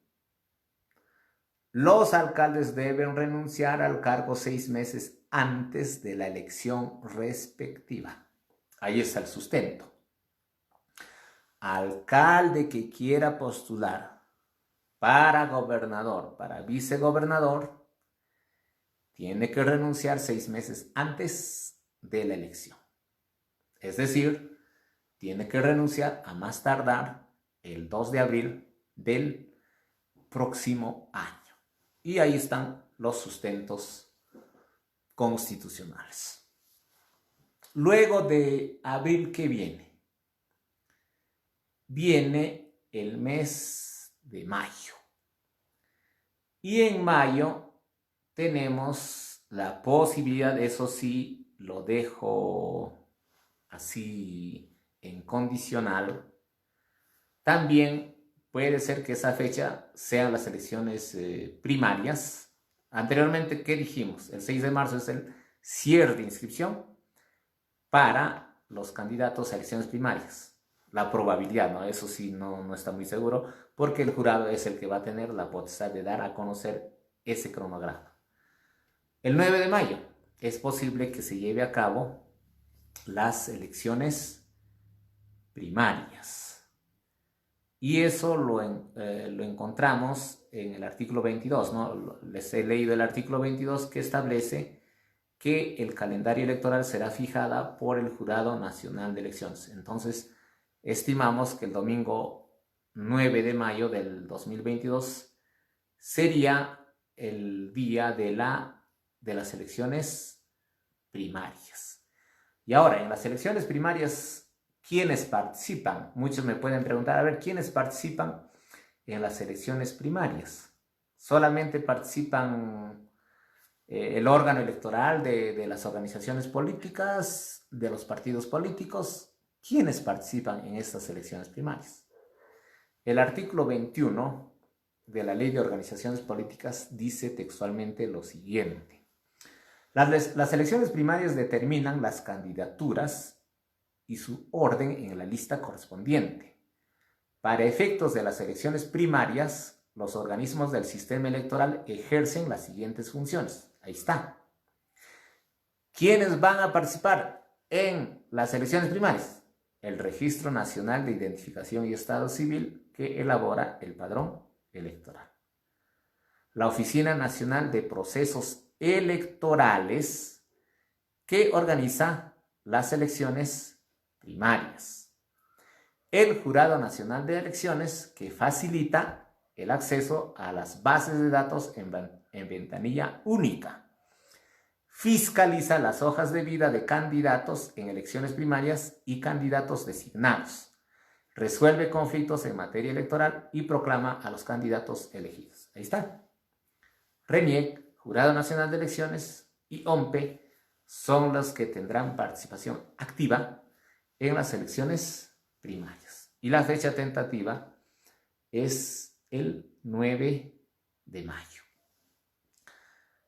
los alcaldes deben renunciar al cargo 6 meses antes de la elección respectiva. Ahí está el sustento. Alcalde que quiera postular para gobernador, para vicegobernador, tiene que renunciar 6 meses antes de la elección. Es decir, tiene que renunciar a más tardar el 2 de abril del próximo año. Y ahí están los sustentos constitucionales. Luego de abril, ¿qué viene? Viene el mes de mayo. Y en mayo tenemos la posibilidad, eso sí, lo dejo así en condicional. También puede ser que esa fecha sean las elecciones primarias. Anteriormente, ¿qué dijimos? El 6 de marzo es el cierre de inscripción para los candidatos a elecciones primarias. La probabilidad, ¿no? Eso sí, no está muy seguro, porque el jurado es el que va a tener la potestad de dar a conocer ese cronograma. El 9 de mayo es posible que se lleve a cabo las elecciones primarias. Y eso lo encontramos en el artículo 22, ¿no? Les he leído el artículo 22 que establece que el calendario electoral será fijada por el Jurado Nacional de Elecciones. Entonces, estimamos que el domingo 9 de mayo del 2022 sería el día de las elecciones primarias. Y ahora, en las elecciones primarias, ¿quiénes participan? Muchos me pueden preguntar, a ver, ¿quiénes participan en las elecciones primarias? ¿Solamente participan el órgano electoral de las organizaciones políticas, de los partidos políticos? ¿Quiénes participan en estas elecciones primarias? El artículo 21 de la Ley de Organizaciones Políticas dice textualmente lo siguiente: las elecciones primarias determinan las candidaturas y su orden en la lista correspondiente. Para efectos de las elecciones primarias, los organismos del sistema electoral ejercen las siguientes funciones. Ahí está. ¿Quiénes van a participar en las elecciones primarias? El Registro Nacional de Identificación y Estado Civil, que elabora el padrón electoral. La Oficina Nacional de Procesos Electorales, que organiza las elecciones primarias. El Jurado Nacional de Elecciones, que facilita el acceso a las bases de datos en ventanilla única. Fiscaliza las hojas de vida de candidatos en elecciones primarias y candidatos designados. Resuelve conflictos en materia electoral y proclama a los candidatos elegidos. Ahí está. RENIEC, Jurado Nacional de Elecciones, y OMPE son los que tendrán participación activa en las elecciones primarias. Y la fecha tentativa es el 9 de mayo.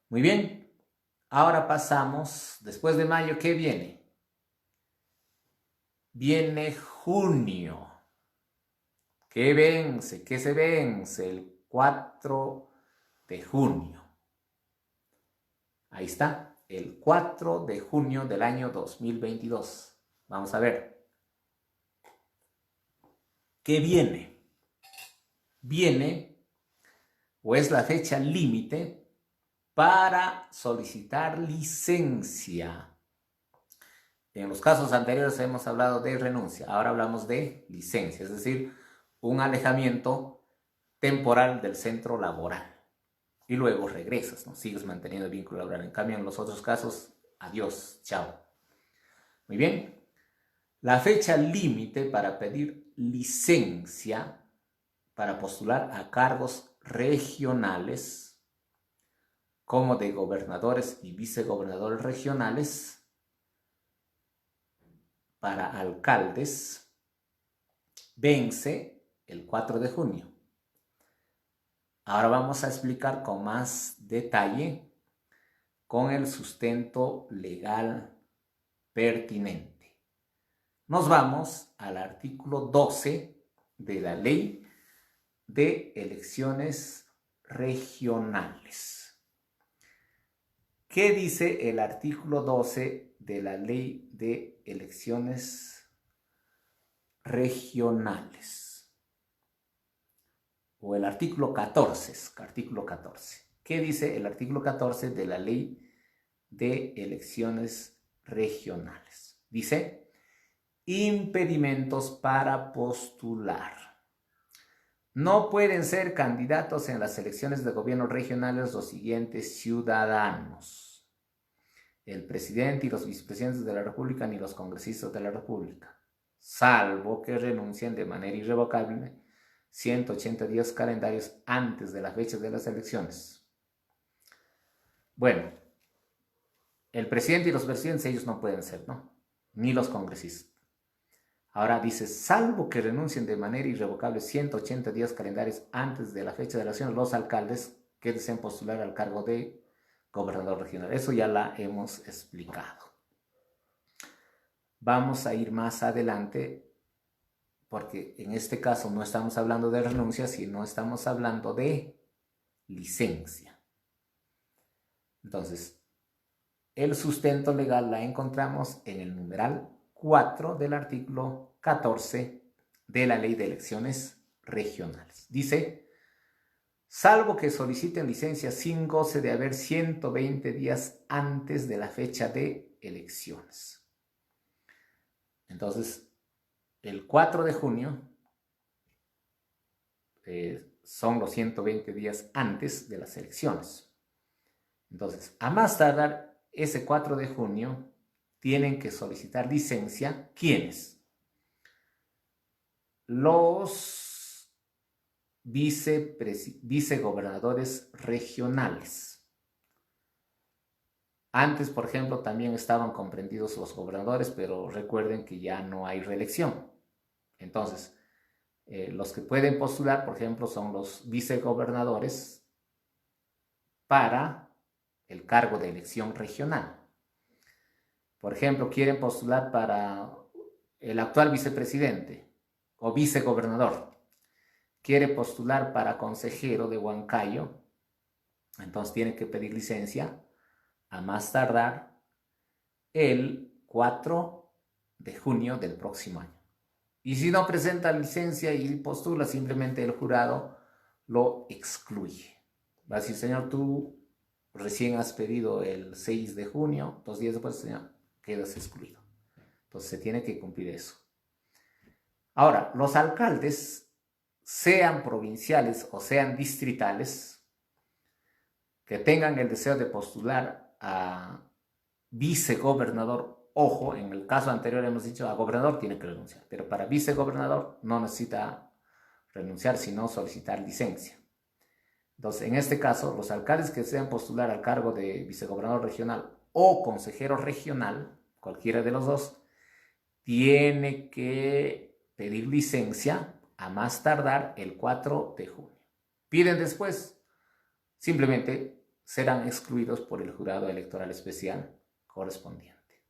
Muy bien. Ahora pasamos, después de mayo, ¿qué viene? Viene junio. ¿Qué vence? ¿Qué se vence? El 4 de junio. Ahí está. el 4 de junio del año 2022. Vamos a ver. ¿Qué viene? Viene, o es la fecha límite para solicitar licencia. En los casos anteriores hemos hablado de renuncia, ahora hablamos de licencia, es decir, un alejamiento temporal del centro laboral. Y luego regresas, ¿no? Sigues manteniendo el vínculo laboral. En cambio, en los otros casos, adiós, chao. Muy bien. La fecha límite para pedir licencia para postular a cargos regionales, como de gobernadores y vicegobernadores regionales, para alcaldes, vence el 4 de junio. Ahora vamos a explicar con más detalle con el sustento legal pertinente. Nos vamos al artículo 12 de la Ley de Elecciones Regionales. ¿Qué dice el artículo 12 de la Ley de Elecciones Regionales? O el artículo 14, artículo 14. ¿Qué dice el artículo 14 de la Ley de Elecciones Regionales? Dice, impedimentos para postular. No pueden ser candidatos en las elecciones de gobierno regionales los siguientes ciudadanos: el presidente y los vicepresidentes de la República ni los congresistas de la República, salvo que renuncien de manera irrevocable 180 días calendarios antes de la fecha de las elecciones. Bueno, el presidente y los presidentes, ellos no pueden ser, ¿no? Ni los congresistas. Ahora dice, salvo que renuncien de manera irrevocable 180 días calendarios antes de la fecha de las elecciones, los alcaldes que deseen postular al cargo de gobernador regional. Eso ya la hemos explicado. Vamos a ir más adelante, porque en este caso no estamos hablando de renuncia, sino estamos hablando de licencia. Entonces, el sustento legal la encontramos en el numeral 4 del artículo 14 de la Ley de Elecciones Regionales. Dice, salvo que soliciten licencia sin goce de haber 120 días antes de la fecha de elecciones. Entonces, el 4 de junio son los 120 días antes de las elecciones. Entonces, a más tardar ese 4 de junio, tienen que solicitar licencia. ¿Quiénes? Los vicegobernadores regionales. Antes, por ejemplo, también estaban comprendidos los gobernadores, pero recuerden que ya no hay reelección. Entonces, los que pueden postular, por ejemplo, son los vicegobernadores para el cargo de elección regional. Por ejemplo, quieren postular para el actual vicepresidente o vicegobernador. Quiere postular para consejero de Huancayo, entonces tiene que pedir licencia a más tardar el 4 de junio del próximo año. Y si no presenta licencia y postula, simplemente el jurado lo excluye. Va a decir, señor, tú recién has pedido el 6 de junio, 2 días después, señor, quedas excluido. Entonces se tiene que cumplir eso. Ahora, los alcaldes, sean provinciales o sean distritales, que tengan el deseo de postular a vicegobernador, ojo, en el caso anterior hemos dicho a gobernador tiene que renunciar, pero para vicegobernador no necesita renunciar, sino solicitar licencia. Entonces, en este caso, los alcaldes que desean postular al cargo de vicegobernador regional o consejero regional, cualquiera de los dos, tiene que pedir licencia a más tardar el 4 de junio. Piden después, simplemente serán excluidos por el jurado electoral especial correspondiente.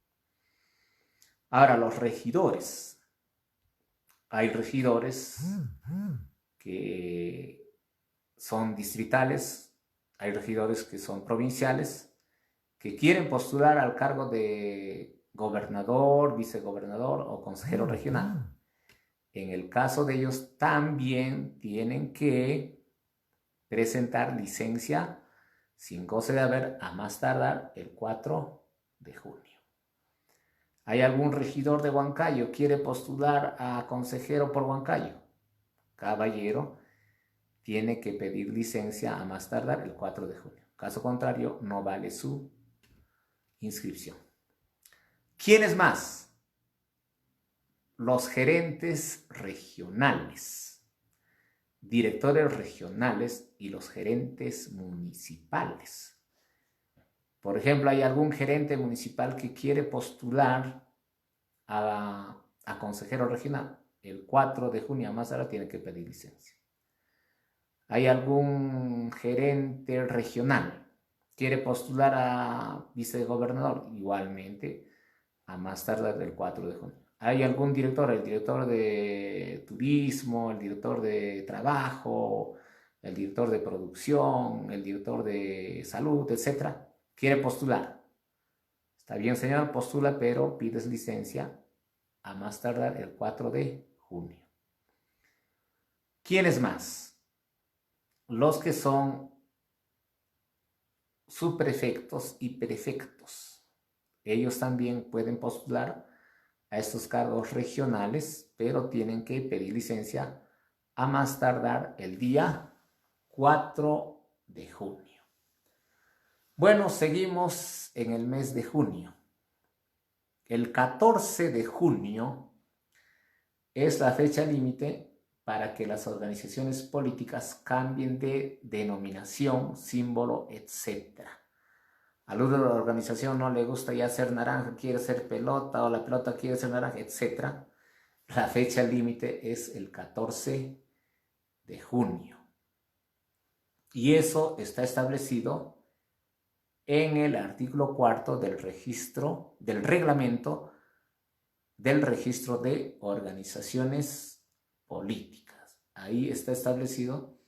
Ahora, los regidores. Hay regidores que son distritales, hay regidores que son provinciales que quieren postular al cargo de gobernador, vicegobernador o consejero regional. En el caso de ellos también tienen que presentar licencia sin goce de haber a más tardar el 4 de junio. ¿Hay algún regidor de Huancayo quiere postular a consejero por Huancayo? Caballero, tiene que pedir licencia a más tardar el 4 de junio. Caso contrario, no vale su inscripción. ¿Quiénes más? Los gerentes regionales, directores regionales y los gerentes municipales. Por ejemplo, hay algún gerente municipal que quiere postular a consejero regional. El 4 de junio a más tardar tiene que pedir licencia. Hay algún gerente regional quiere postular a vicegobernador, igualmente a más tardar el 4 de junio. Hay algún director, el director de turismo, el director de trabajo, el director de producción, el director de salud, etcétera, quiere postular. Está bien, señor, postula, pero pides licencia a más tardar el 4 de junio. ¿Quiénes más? Los que son subprefectos y prefectos. Ellos también pueden postular a estos cargos regionales, pero tienen que pedir licencia a más tardar el día 4 de junio. Bueno, seguimos en el mes de junio. El 14 de junio es la fecha límite para que las organizaciones políticas cambien de denominación, símbolo, etc. Al uno de la organización no le gusta ya ser naranja, quiere ser pelota, o la pelota quiere ser naranja, etc. La fecha límite es el 14 de junio. Y eso está establecido en el artículo 4 del registro, del reglamento del registro de organizaciones políticas. Ahí está establecido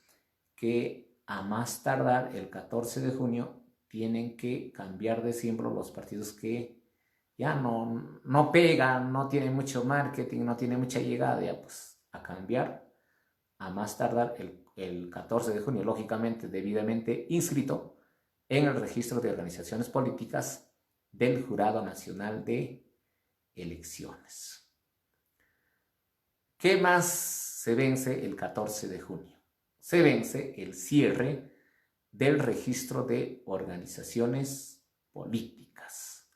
que a más tardar el 14 de junio tienen que cambiar de símbolo los partidos que ya no pegan, no tienen mucho marketing, no tienen mucha llegada, ya pues a cambiar a más tardar el 14 de junio, lógicamente debidamente inscrito en el registro de organizaciones políticas del Jurado Nacional de Elecciones. ¿Qué más se vence el 14 de junio? Se vence el cierre del registro de organizaciones políticas.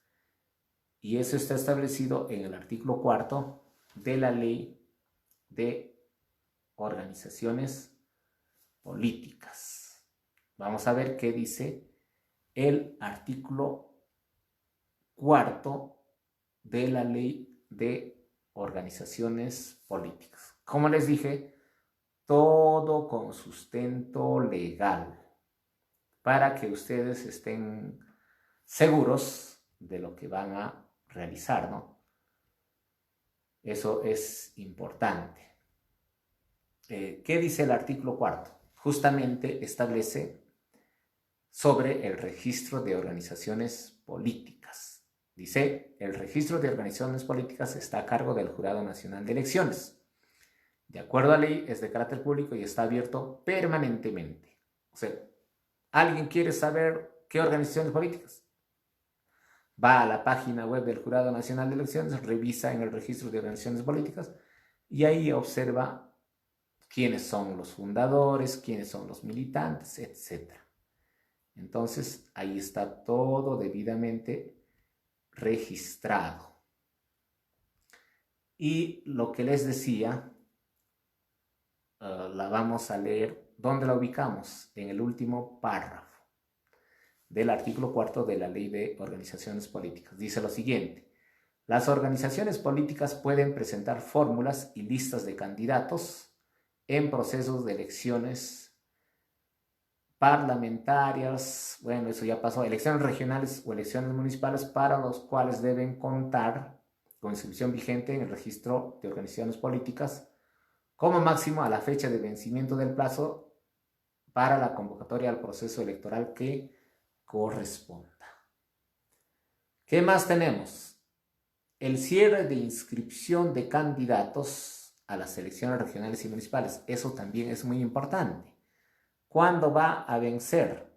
Y eso está establecido en el artículo 4 de la Ley de Organizaciones Políticas. Vamos a ver qué dice el artículo 4 de la Ley de Organizaciones Políticas. Como les dije, todo con sustento legal para que ustedes estén seguros de lo que van a realizar, ¿no? Eso es importante. ¿Qué dice el artículo 4? Justamente establece sobre el registro de organizaciones políticas. Dice, el registro de organizaciones políticas está a cargo del Jurado Nacional de Elecciones. De acuerdo a la ley, es de carácter público y está abierto permanentemente. O sea, ¿alguien quiere saber qué organizaciones políticas? Va a la página web del Jurado Nacional de Elecciones, revisa en el registro de organizaciones políticas y ahí observa quiénes son los fundadores, quiénes son los militantes, etc. Entonces, ahí está todo debidamente registrado. Y lo que les decía, la vamos a leer. ¿Dónde la ubicamos? En el último párrafo del artículo 4 de la Ley de Organizaciones Políticas. Dice lo siguiente: las organizaciones políticas pueden presentar fórmulas y listas de candidatos en procesos de elecciones parlamentarias, bueno, eso ya pasó, elecciones regionales o elecciones municipales, para los cuales deben contar con inscripción vigente en el registro de organizaciones políticas, como máximo a la fecha de vencimiento del plazo para la convocatoria al proceso electoral que corresponda. ¿Qué más tenemos? El cierre de inscripción de candidatos a las elecciones regionales y municipales. Eso también es muy importante. ¿Cuándo va a vencer?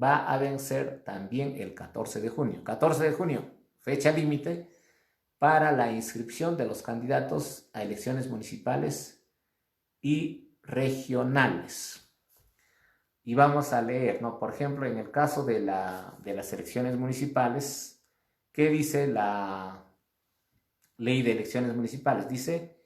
Va a vencer también el 14 de junio. 14 de junio, fecha límite para la inscripción de los candidatos a elecciones municipales y regionales. Y vamos a leer, ¿no? Por ejemplo, en el caso de las elecciones municipales, ¿qué dice la ley de elecciones municipales? Dice,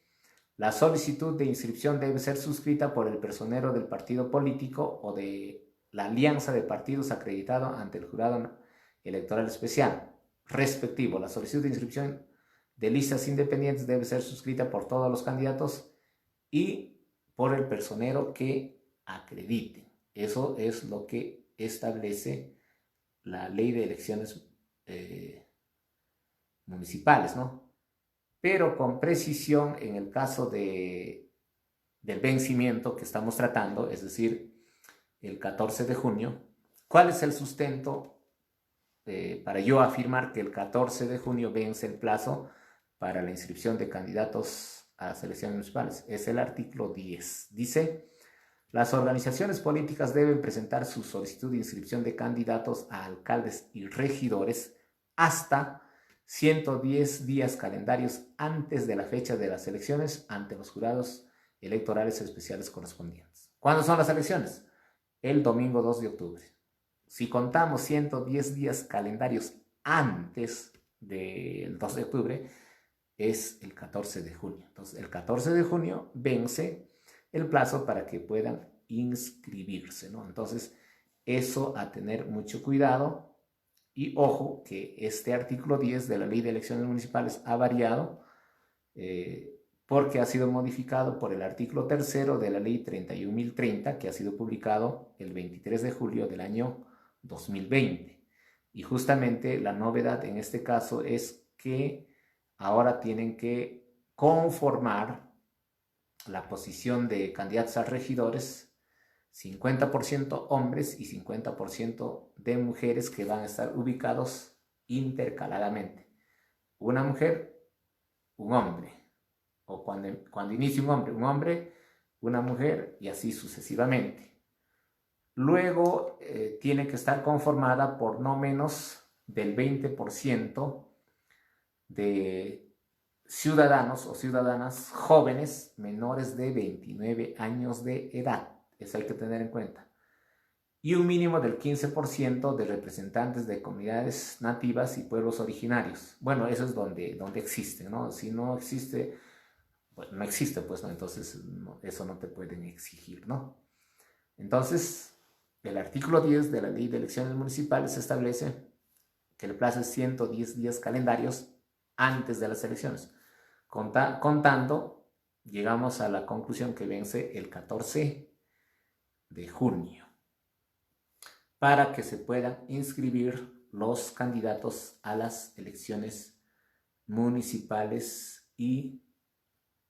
la solicitud de inscripción debe ser suscrita por el personero del partido político o de la alianza de partidos acreditado ante el jurado electoral especial respectivo. La solicitud de inscripción de listas independientes debe ser suscrita por todos los candidatos y por el personero que acredite. Eso es lo que establece la ley de elecciones municipales, ¿no? Pero con precisión en el caso del vencimiento que estamos tratando, es decir, el 14 de junio, ¿cuál es el sustento para yo afirmar que el 14 de junio vence el plazo para la inscripción de candidatos a las elecciones municipales? Es el artículo 10. Dice, las organizaciones políticas deben presentar su solicitud de inscripción de candidatos a alcaldes y regidores hasta 110 días calendarios antes de la fecha de las elecciones ante los jurados electorales especiales correspondientes. ¿Cuándo son las elecciones? El domingo 2 de octubre. Si contamos 110 días calendarios antes del 2 de octubre, es el 14 de junio. Entonces, el 14 de junio vence el plazo para que puedan inscribirse, ¿no? Entonces, eso a tener mucho cuidado. Y ojo que este artículo 10 de la Ley de Elecciones Municipales ha variado porque ha sido modificado por el artículo 3 de la Ley 31.030, que ha sido publicado el 23 de julio del año 2020. Y justamente la novedad en este caso es que ahora tienen que conformar la posición de candidatos a regidores 50% hombres y 50% de mujeres que van a estar ubicados intercaladamente. Una mujer, un hombre. O cuando inicie un hombre, una mujer y así sucesivamente. Luego tiene que estar conformada por no menos del 20% de ciudadanos o ciudadanas jóvenes menores de 29 años de edad. Eso hay que tener en cuenta. Y un mínimo del 15% de representantes de comunidades nativas y pueblos originarios. Bueno, eso es donde existe, ¿no? Si no existe, pues no existe, pues no, entonces no, eso no te pueden exigir, ¿no? Entonces, el artículo 10 de la Ley de Elecciones Municipales establece que el plazo es 110 días calendarios antes de las elecciones. Contando, llegamos a la conclusión que vence el 14 de junio para que se puedan inscribir los candidatos a las elecciones municipales y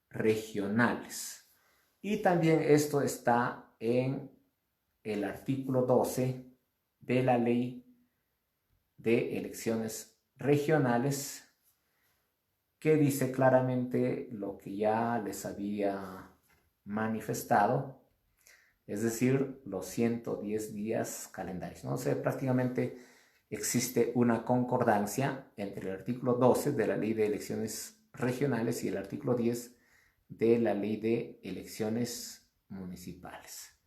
regionales. Y también esto está en el artículo 12 de la Ley de Elecciones Regionales, que dice claramente lo que ya les había manifestado, es decir, los 110 días calendarios, ¿no? O sea, prácticamente existe una concordancia entre el artículo 12 de la Ley de Elecciones Regionales y el artículo 10 de la Ley de Elecciones Municipales.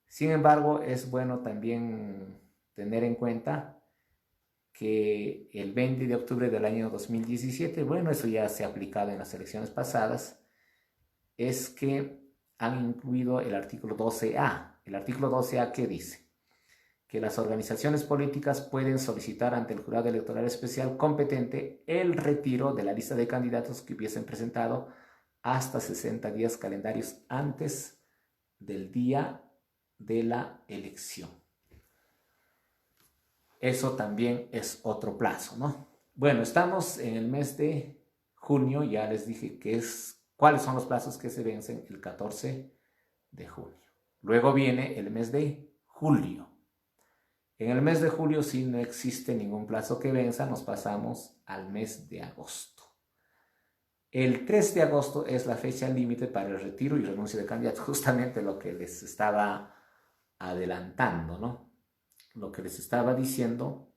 Sin embargo, es bueno también tener en cuenta que el 20 de octubre del año 2017, bueno, eso ya se ha aplicado en las elecciones pasadas, es que han incluido el artículo 12A. El artículo 12A, ¿qué dice? Que las organizaciones políticas pueden solicitar ante el jurado electoral especial competente el retiro de la lista de candidatos que hubiesen presentado hasta 60 días calendarios antes del día de la elección. Eso también es otro plazo, ¿no? Bueno, estamos en el mes de junio, ya les dije cuáles son los plazos que se vencen el 14 de junio. Luego viene el mes de julio. En el mes de julio, si no existe ningún plazo que venza, nos pasamos al mes de agosto. El 3 de agosto es la fecha límite para el retiro y renuncia de candidato, justamente lo que les estaba adelantando, ¿no? Lo que les estaba diciendo,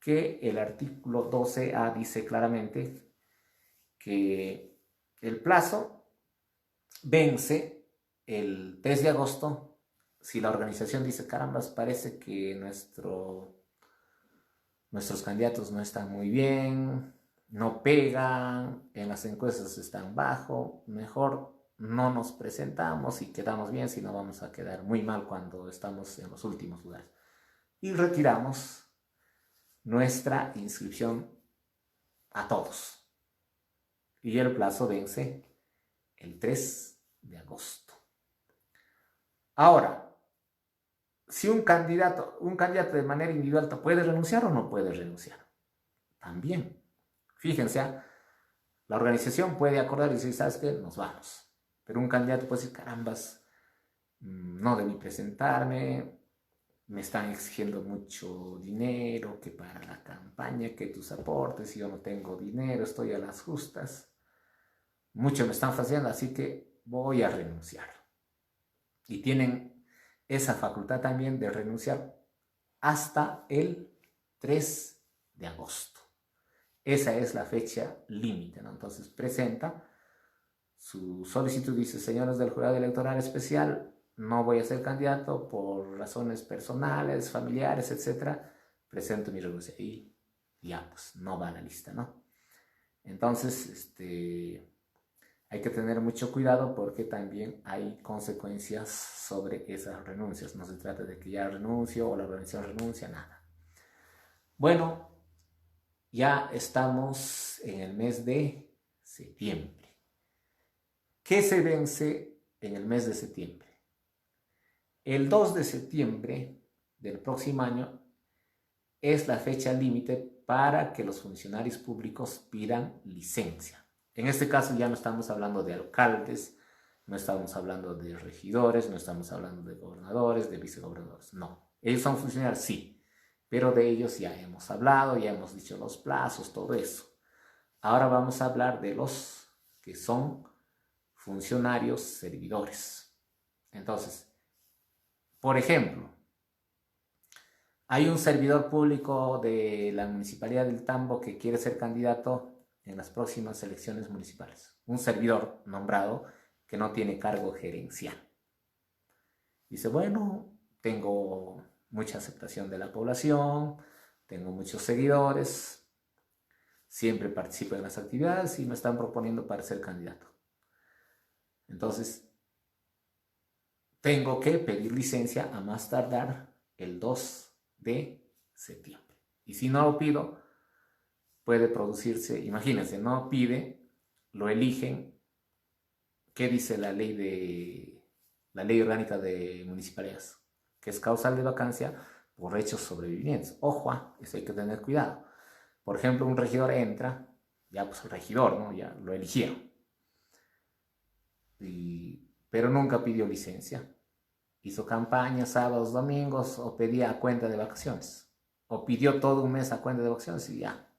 que el artículo 12A dice claramente que el plazo vence el 3 de agosto si la organización dice, carambas, parece que nuestros candidatos no están muy bien, no pegan, en las encuestas están bajo, mejor no nos presentamos y quedamos bien, si no vamos a quedar muy mal cuando estamos en los últimos lugares. Y retiramos nuestra inscripción a todos. Y el plazo vence el 3 de agosto. Ahora, si un candidato de manera individual puede renunciar o no puede renunciar. También. Fíjense, la organización puede acordar y decir, ¿sabes qué? Nos vamos. Pero un candidato puede decir, carambas, no debí presentarme, me están exigiendo mucho dinero, que para la campaña, que tus aportes, y yo no tengo dinero, estoy a las justas. Mucho me están fastidiando, así que voy a renunciar. Y tienen esa facultad también de renunciar hasta el 3 de agosto. Esa es la fecha límite, ¿no? Entonces presenta su solicitud, dice, señores del jurado electoral especial, no voy a ser candidato por razones personales, familiares, etc. Presento mi renuncia y ya, pues no va a la lista, ¿no? Entonces, hay que tener mucho cuidado porque también hay consecuencias sobre esas renuncias. No se trata de que ya renuncio o la organización renuncia, nada. Bueno, ya estamos en el mes de septiembre. ¿Qué se vence en el mes de septiembre? El 2 de septiembre del próximo año es la fecha límite para que los funcionarios públicos pidan licencia. En este caso ya no estamos hablando de alcaldes, no estamos hablando de regidores, no estamos hablando de gobernadores, de vicegobernadores, no. Ellos son funcionarios, sí, pero de ellos ya hemos hablado, ya hemos dicho los plazos, todo eso. Ahora vamos a hablar de los que son funcionarios servidores. Entonces, por ejemplo, hay un servidor público de la Municipalidad del Tambo que quiere ser candidato en las próximas elecciones municipales. Un servidor nombrado que no tiene cargo gerencial. Dice, bueno, tengo mucha aceptación de la población, tengo muchos seguidores, siempre participo en las actividades y me están proponiendo para ser candidato. Entonces, tengo que pedir licencia a más tardar el 2 de septiembre. Y si no lo pido, puede producirse, imagínense, no pide, lo eligen. ¿Qué dice la ley orgánica de municipalidades? Que es causal de vacancia por hechos sobrevivientes. Ojo, eso hay que tener cuidado. Por ejemplo, un regidor entra, ya pues el regidor, ¿no? Ya lo eligieron. Pero nunca pidió licencia. Hizo campaña sábados, domingos, o pedía a cuenta de vacaciones. O pidió todo un mes a cuenta de vacaciones y ya.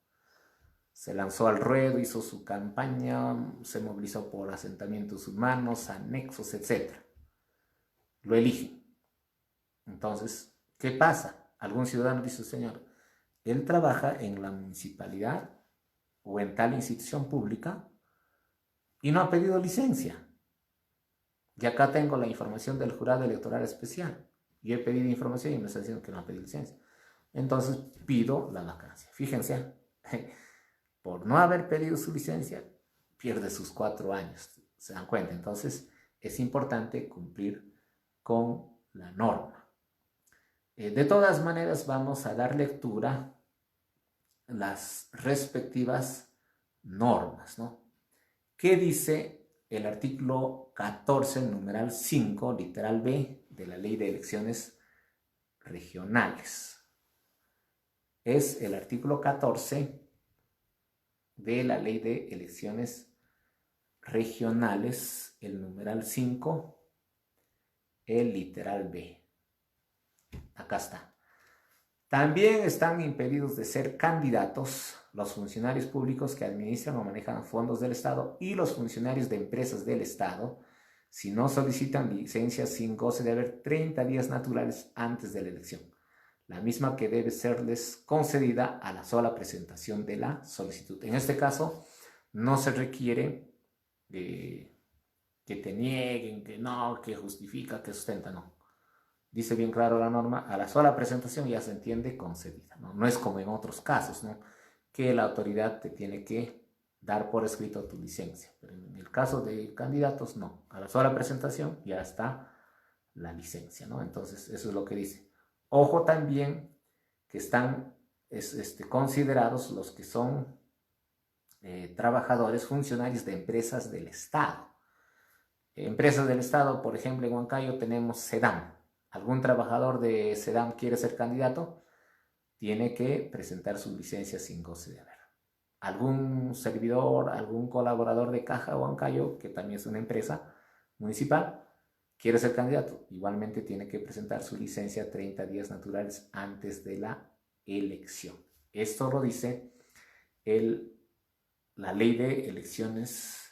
Se lanzó al ruedo, hizo su campaña, se movilizó por asentamientos humanos, anexos, etc. Lo eligen. Entonces, ¿qué pasa? Algún ciudadano dice, señor, él trabaja en la municipalidad o en tal institución pública y no ha pedido licencia. Y acá tengo la información del jurado electoral especial. Yo he pedido información y me está diciendo que no ha pedido licencia. Entonces pido la vacancia. Fíjense, por no haber pedido su licencia, pierde sus 4 años. ¿Se dan cuenta? Entonces es importante cumplir con la norma. De todas maneras, vamos a dar lectura a las respectivas normas, ¿no? ¿Qué dice el artículo 14, numeral 5, literal B, de la Ley de Elecciones Regionales? Es el artículo 14 de la Ley de Elecciones Regionales, el numeral 5, el literal B. Acá está. También están impedidos de ser candidatos los funcionarios públicos que administran o manejan fondos del Estado y los funcionarios de empresas del Estado si no solicitan licencia sin goce de haber 30 días naturales antes de la elección, la misma que debe serles concedida a la sola presentación de la solicitud. En este caso, no se requiere que te nieguen, que no, que justifica, que sustenta, no. Dice bien claro la norma, a la sola presentación ya se entiende concedida, ¿no? No es como en otros casos, ¿no? Que la autoridad te tiene que dar por escrito tu licencia. Pero en el caso de candidatos, no. A la sola presentación ya está la licencia, ¿no? Entonces, eso es lo que dice. Ojo también que están considerados los que son trabajadores, funcionarios de empresas del Estado. Empresas del Estado, por ejemplo, en Huancayo tenemos SEDAM. ¿Algún trabajador de SEDAM quiere ser candidato? Tiene que presentar su licencia sin goce de haber. Algún servidor, algún colaborador de Caja Huancayo, que también es una empresa municipal, quiere ser candidato, igualmente tiene que presentar su licencia 30 días naturales antes de la elección. Esto lo dice la ley de elecciones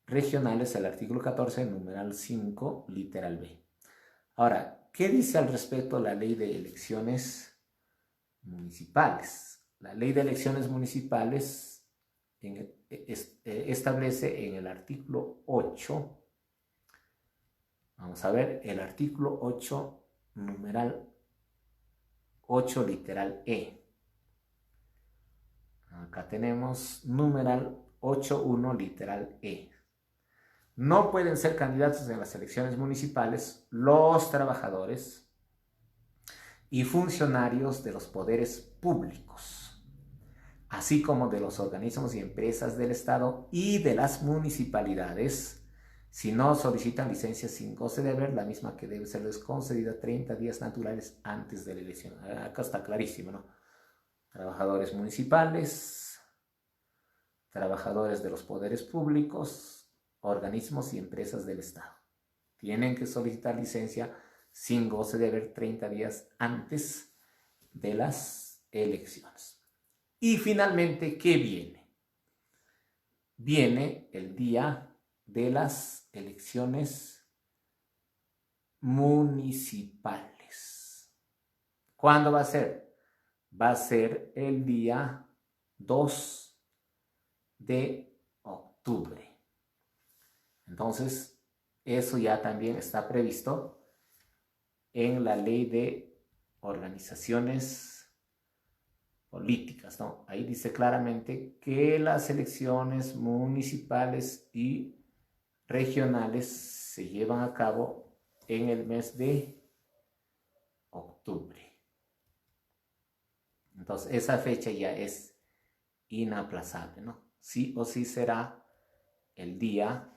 regionales, el artículo 14, numeral 5, literal B. Ahora, ¿qué dice al respecto la ley de elecciones municipales? La ley de elecciones municipales establece en el artículo 8, vamos a ver, el artículo 8, numeral 8, literal E. Acá tenemos numeral 8.1, literal E. No pueden ser candidatos en las elecciones municipales los trabajadores y funcionarios de los poderes públicos, así como de los organismos y empresas del Estado y de las municipalidades, si no solicitan licencia sin goce de haber, la misma que debe serles concedida 30 días naturales antes de la elección. Acá está clarísimo, ¿no? Trabajadores municipales, trabajadores de los poderes públicos, organismos y empresas del Estado. Tienen que solicitar licencia sin goce de haber 30 días antes de las elecciones. Y finalmente, ¿qué viene? Viene el día de las elecciones municipales. ¿Cuándo va a ser? Va a ser el día 2 de octubre. Entonces, eso ya también está previsto en la ley de organizaciones políticas, ¿no? Ahí dice claramente que las elecciones municipales y regionales se llevan a cabo en el mes de octubre. Entonces, esa fecha ya es inaplazable, ¿no? Sí o sí será el día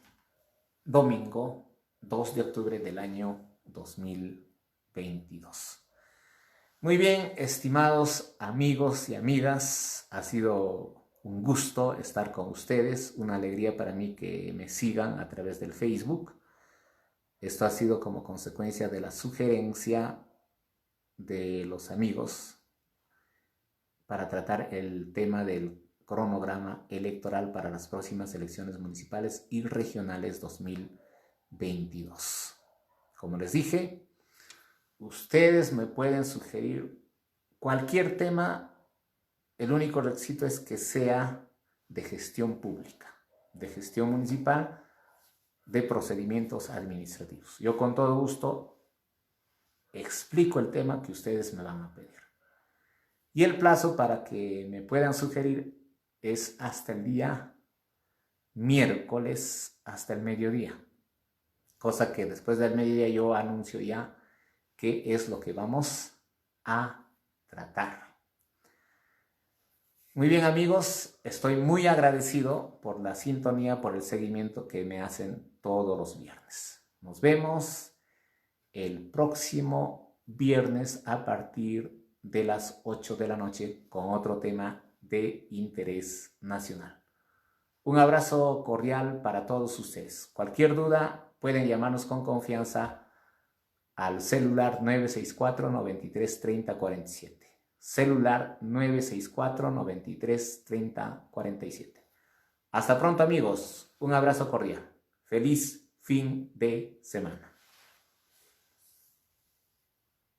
domingo 2 de octubre del año 2022. Muy bien, estimados amigos y amigas, ha sido un gusto estar con ustedes, una alegría para mí que me sigan a través del Facebook. Esto ha sido como consecuencia de la sugerencia de los amigos para tratar el tema del cronograma electoral para las próximas elecciones municipales y regionales 2022. Como les dije, ustedes me pueden sugerir cualquier tema, el único requisito es que sea de gestión pública, de gestión municipal, de procedimientos administrativos. Yo con todo gusto explico el tema que ustedes me van a pedir. Y el plazo para que me puedan sugerir es hasta el día miércoles, hasta el mediodía. Cosa que después del mediodía yo anuncio ya qué es lo que vamos a tratar. Muy bien, amigos, estoy muy agradecido por la sintonía, por el seguimiento que me hacen todos los viernes. Nos vemos el próximo viernes a partir de las 8 de la noche con otro tema de interés nacional. Un abrazo cordial para todos ustedes. Cualquier duda pueden llamarnos con confianza al celular 964 93 30 47. celular 964-93-30-47. Hasta pronto amigos, un abrazo cordial. Feliz fin de semana.